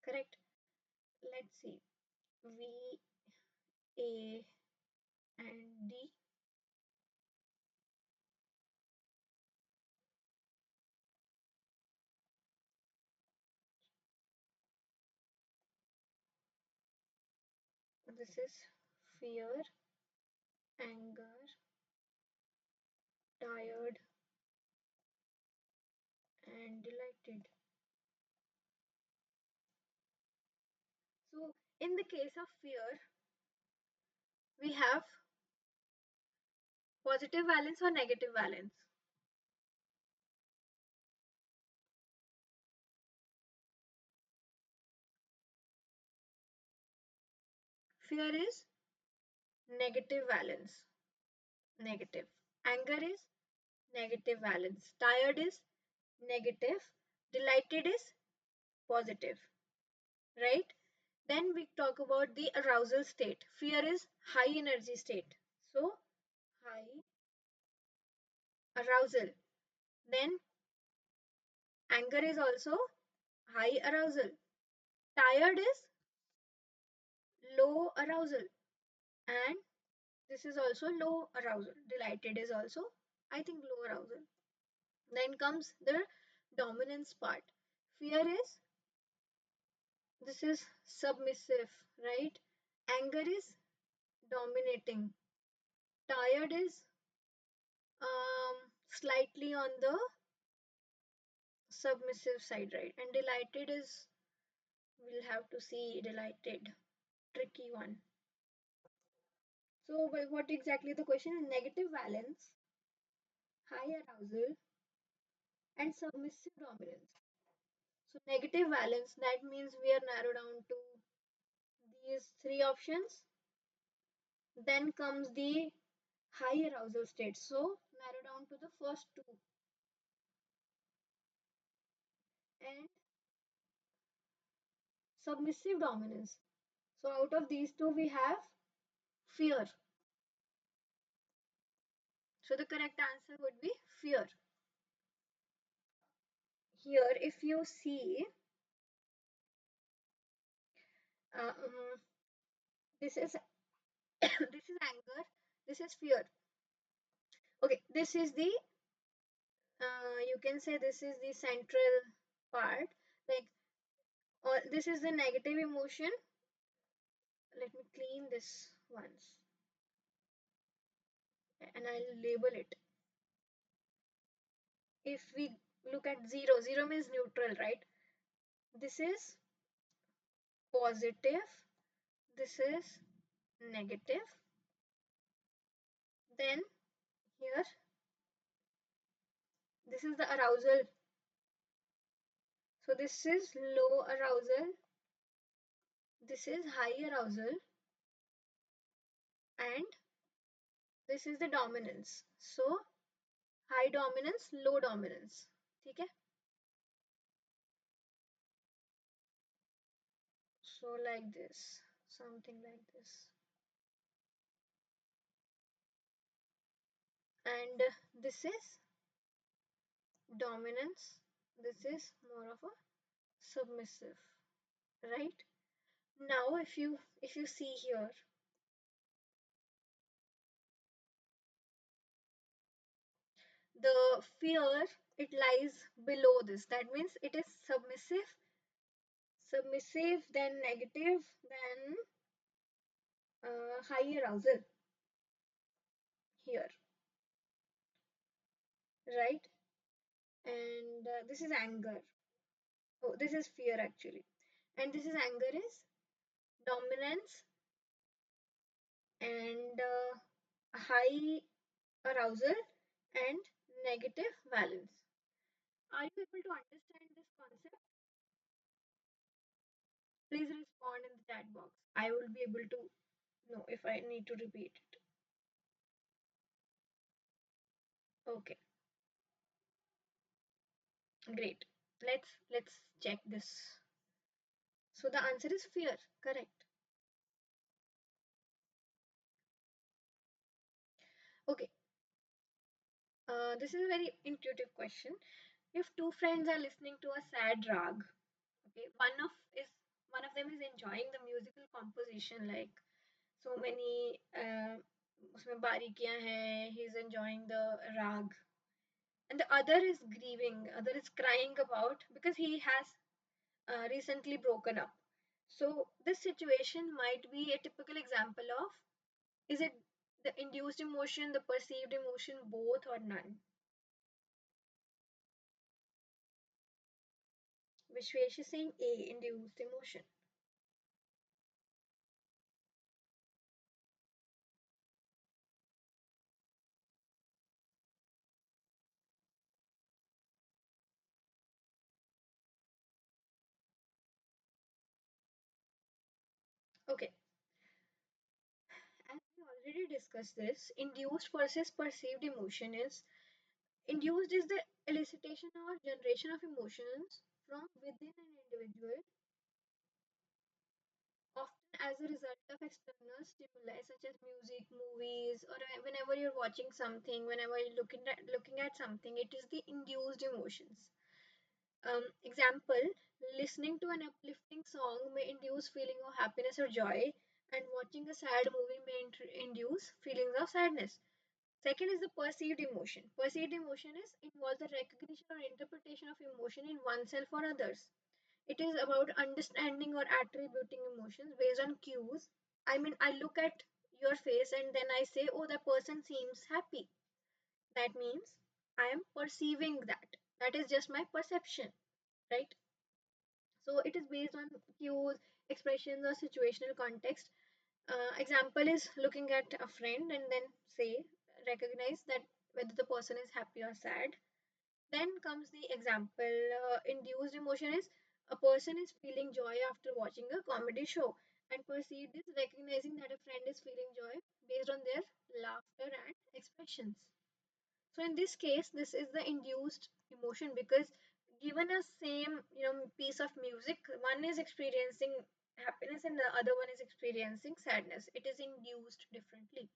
Correct? Let's see. V, A, and D. This is fear, anger, tired, and delighted. So, in the case of fear, we have positive valence or negative valence. Fear is negative valence, negative. Anger is negative valence. Tired is negative. Delighted is positive, right? Then we talk about the arousal state. Fear is high energy state. So, high arousal. Then anger is also high arousal. Tired is low arousal. And this is also low arousal. Delighted is also, I think, low arousal. Then comes the dominance part. Fear is, this is submissive, right? Anger is dominating. Tired is slightly on the submissive side, right? And delighted is, we'll have to see delighted. Tricky one. So, what exactly the question is? Negative valence, high arousal, and submissive dominance. So, negative valence, that means we are narrowed down to these three options. Then comes the high arousal state. So, narrow down to the first two. And submissive dominance. So, out of these two, we have fear. So, the correct answer would be fear. Here, if you see, um, this is this is anger, this is fear. Okay, this is the you can say this is the central part. Like, or this is the negative emotion. Let me clean this once, and I'll label it. If we look at zero, zero means neutral, right? This is positive, this is negative. Then here, this is the arousal. So this is low arousal, this is high arousal, and this is the dominance. So high dominance, low dominance. Okay? So like this, something like this. And this is dominance, this is more of a submissive, right? Now if you see here, the fear, it lies below this. That means it is submissive, then negative, then high arousal here, right? And this is anger. Oh, this is fear actually. And this is anger is dominance and high arousal and negative valence. Are you able to understand this concept? Please respond in the chat box. I will be able to know if I need to repeat it. Okay, great. Let's check this. So the answer is fear. Correct. Okay, this is a very intuitive question. If two friends are listening to a sad rag, okay, is one of them is enjoying the musical composition, like so many उसमें बारीकियां हैं, he's enjoying the rag, and the other is grieving, other is crying about because he has recently broken up. So this situation might be a typical example of, is it the induced emotion, the perceived emotion, both or none? Vishwesh is saying A, induced emotion. Okay, as we already discussed this, induced versus perceived emotion is, induced is the elicitation or generation of emotions from within an individual, often as a result of external stimuli such as music, movies, or whenever you're watching something, whenever you're looking at something, it is the induced emotions. Example: listening to an uplifting song may induce feeling of happiness or joy, and watching a sad movie may induce feelings of sadness. Second is the perceived emotion. Perceived emotion is involves the recognition or interpretation of emotion in oneself or others. It is about understanding or attributing emotions based on cues. I mean, I look at your face and then I say, oh, that person seems happy. That means I am perceiving that. That is just my perception, right? So it is based on cues, expressions, or situational context. Example is looking at a friend and then say, recognize that whether the person is happy or sad. Then comes the example. Induced emotion is a person is feeling joy after watching a comedy show, and perceived is recognizing that a friend is feeling joy based on their laughter and expressions. So in this case, this is the induced emotion because given a same piece of music, one is experiencing happiness and the other one is experiencing sadness. It is induced differently.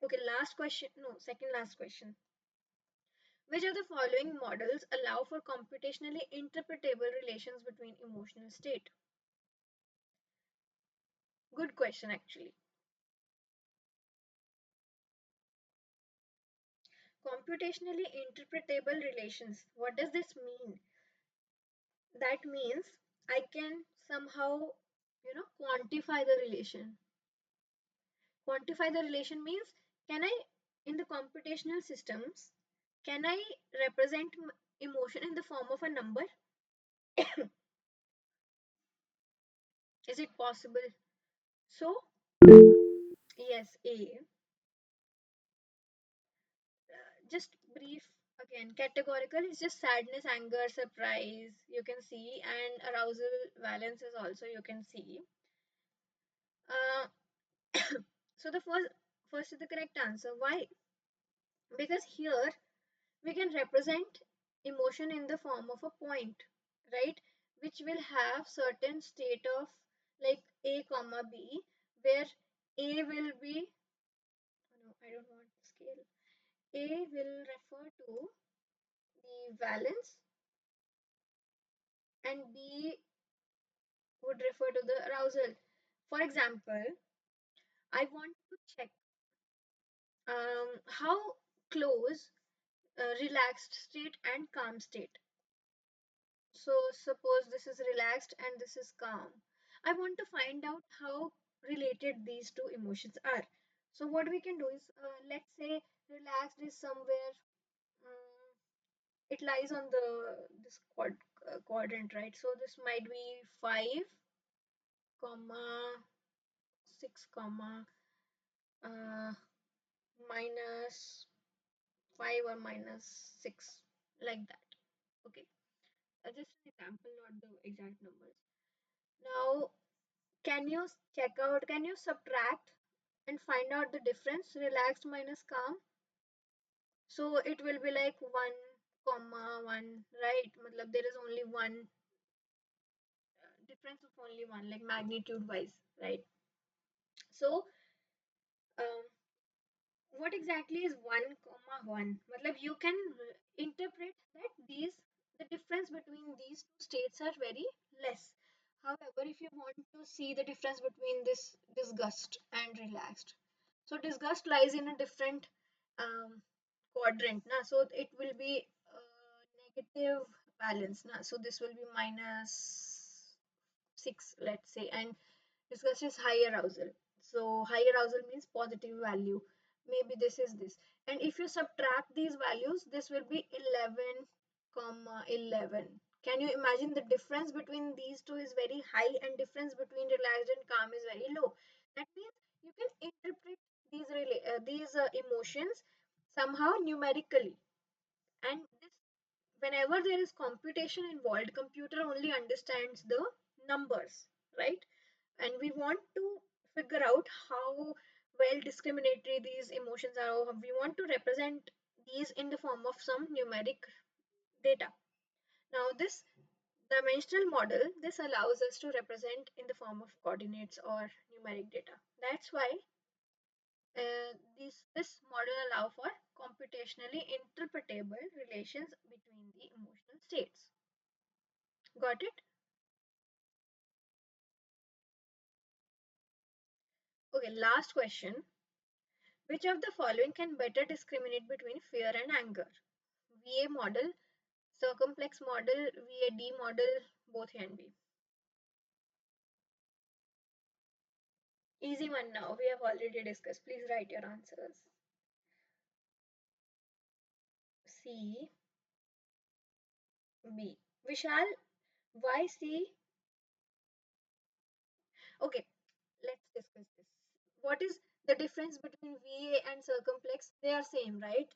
Okay, last question. No, second last question. Which of the following models allow for computationally interpretable relations between emotional state? Good question, actually. Computationally interpretable relations. What does this mean? That means I can somehow, quantify the relation. Quantify the relation means, can I, in the computational systems, can I represent emotion in the form of a number? Is it possible? So, yes, A. Just brief again. Categorical is just sadness, anger, surprise, you can see, and arousal valence is also you can see. Uh, so the first is the correct answer. Why? Because here we can represent emotion in the form of a point, right? Which will have certain state of like A comma B, where A will be, oh no, I don't want scale. A will refer to the valence and B would refer to the arousal. For example, I want to check how close relaxed state and calm state. So suppose this is relaxed and this is calm. I want to find out how related these two emotions are. So what we can do is, let's say relaxed is somewhere, um, it lies on the this quadrant, right? So this might be 5 comma 6 comma uh, minus 5 or minus 6, like that. Okay, just an example, not the exact numbers. Now can you check out, can you subtract and find out the difference, relaxed minus calm? So it will be like 1 comma 1, right? Matlab there is only one difference of only one, like magnitude wise, right? So what exactly is 1 comma 1? Matlab you can interpret that these the difference between these two states are very less. However, if you want to see the difference between this disgust and relaxed, so disgust lies in a different um, quadrant na, so it will be negative balance na, so this will be minus 6, let's say, and disgust is high arousal. So high arousal means positive value. Maybe this is this. And if you subtract these values, this will be 11 comma 11. Can you imagine the difference between these two is very high and difference between relaxed and calm is very low. That means you can interpret these emotions somehow numerically. And this, whenever there is computation involved, computer only understands the numbers, right? And we want to figure out how well discriminatory these emotions are, or we want to represent these in the form of some numeric data. Now this dimensional model, this allows us to represent in the form of coordinates or numeric data. That's why this model allow for computationally interpretable relations between the emotional states. Got it? Okay, last question. Which of the following can better discriminate between fear and anger? VA model, circumplex model, VAD model, both A and B. Easy one now. We have already discussed. Please write your answers. C, B. Vishal, why C? Okay, let's discuss this. What is the difference between VA and circumplex? They are same, right?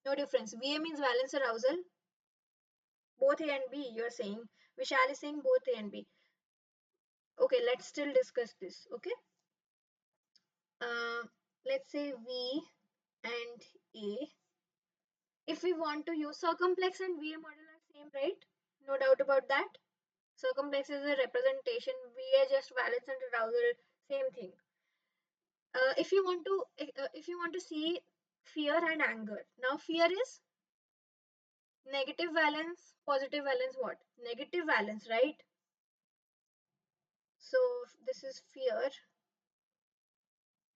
No difference. VA means valence arousal. Both A and B, you're saying. Vishal is saying both A and B. Okay, let's still discuss this. Okay. Uh, let's say V and A. If we want to use circumplex and VA model are same, right? No doubt about that. Circumplex is a representation, VA just valence and arousal, same thing. If you want to see fear and anger, now fear is negative valence, positive valence, what? Negative valence, right? So this is fear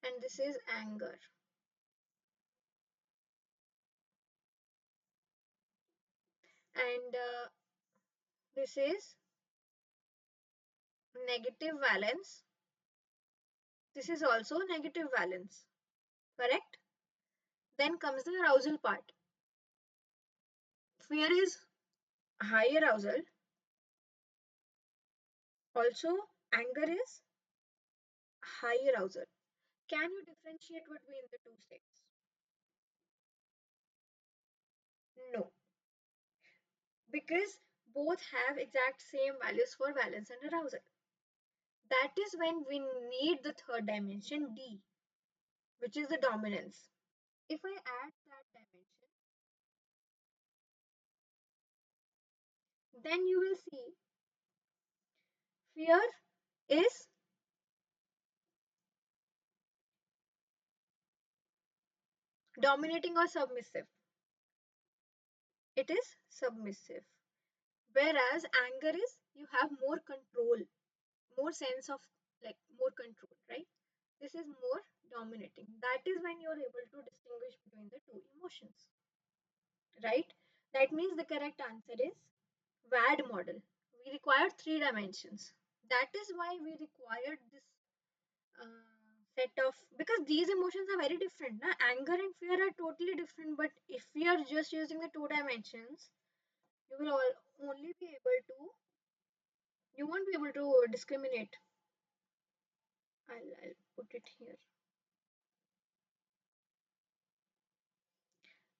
and this is anger. And this is negative valence. This is also negative valence, correct? Then comes the arousal part. Fear is high arousal. Also, anger is high arousal. Can you differentiate between the two states? No, because both have exact same values for valence and arousal. That is when we need the third dimension D, which is the dominance. If I add that dimension, then you will see fear is dominating or submissive. It is submissive. Whereas anger is you have more control, more sense of like more control, right? This is more dominating. That is when you're able to distinguish between the two emotions, right? That means the correct answer is VAD model. We require three dimensions. That is why we required this set of, because these emotions are very different. Na? Anger and fear are totally different, but if we are just using the two dimensions, you will only be able to, you won't be able to discriminate. I'll put it here.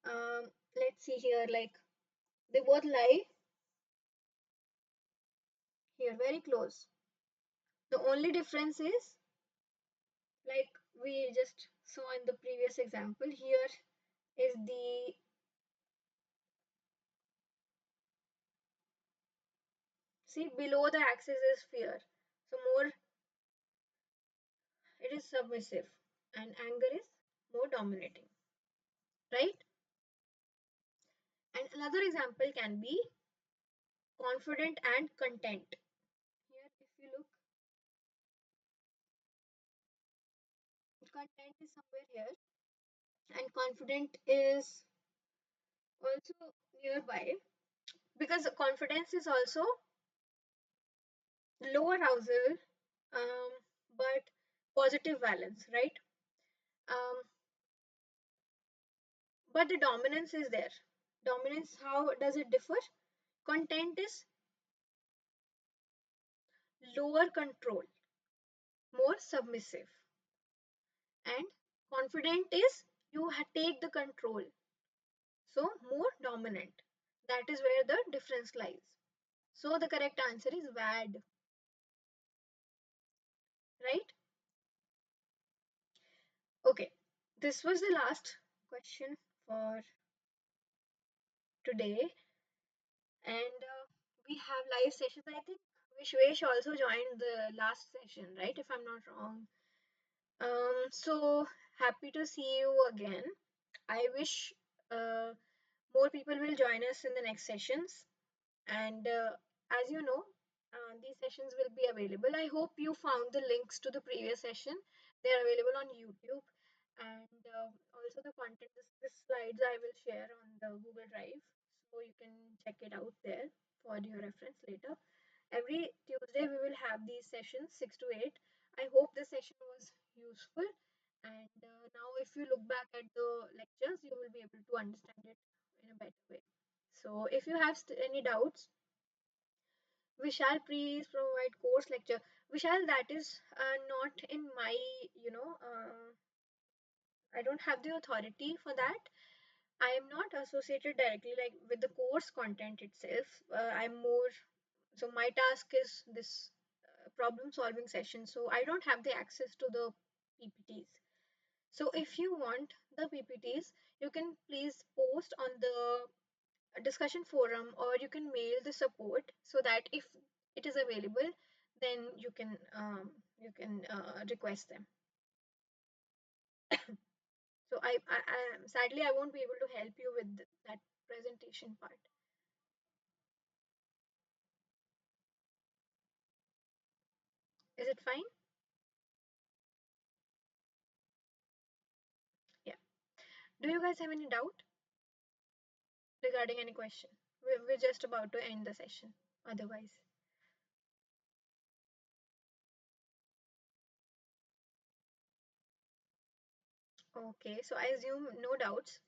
Let's see here, like they both lie here, very close. The only difference is, like we just saw in the previous example, here is the, see below the axis is fear. So more, it is submissive and anger is more dominating, right? And another example can be confident and content. Here, if you look, content is somewhere here, and confident is also nearby because confidence is also low arousal, um, but positive balance, right? Um, but the dominance is there. Dominance, how does it differ? Content is lower control, more submissive, and confident is you take the control, so more dominant. That is where the difference lies. So the correct answer is VAD, right? Okay, this was the last question for today, and we have live sessions. I think Vishwesh also joined the last session, right? If I'm not wrong. So happy to see you again. I wish uh, more people will join us in the next sessions. And as you know, these sessions will be available. I hope you found the links to the previous session. They are available on YouTube. And also the content, this slides I will share on the Google Drive. So you can check it out there for your reference later. Every Tuesday we will have these sessions 6 to 8. I hope this session was useful. And now if you look back at the lectures, you will be able to understand it in a better way. So if you have any doubts, Vishal, please provide course lecture. Vishal, that is not in my, you know, I don't have the authority for that. I am not associated directly like with the course content itself. I'm more, so my task is this problem solving session. So I don't have the access to the PPTs. So if you want the PPTs, you can please post on the discussion forum or you can mail the support so that if it is available, then you can request them. So I sadly I won't be able to help you with that presentation part. Is it fine? Yeah. Do you guys have any doubt regarding any question? We're just about to end the session. Otherwise, okay. So I assume no doubts.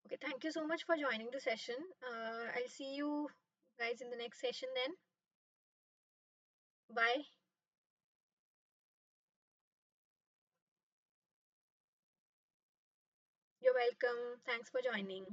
Okay. Thank you so much for joining the session. I'll see you guys in the next session then. Bye. You're welcome. Thanks for joining.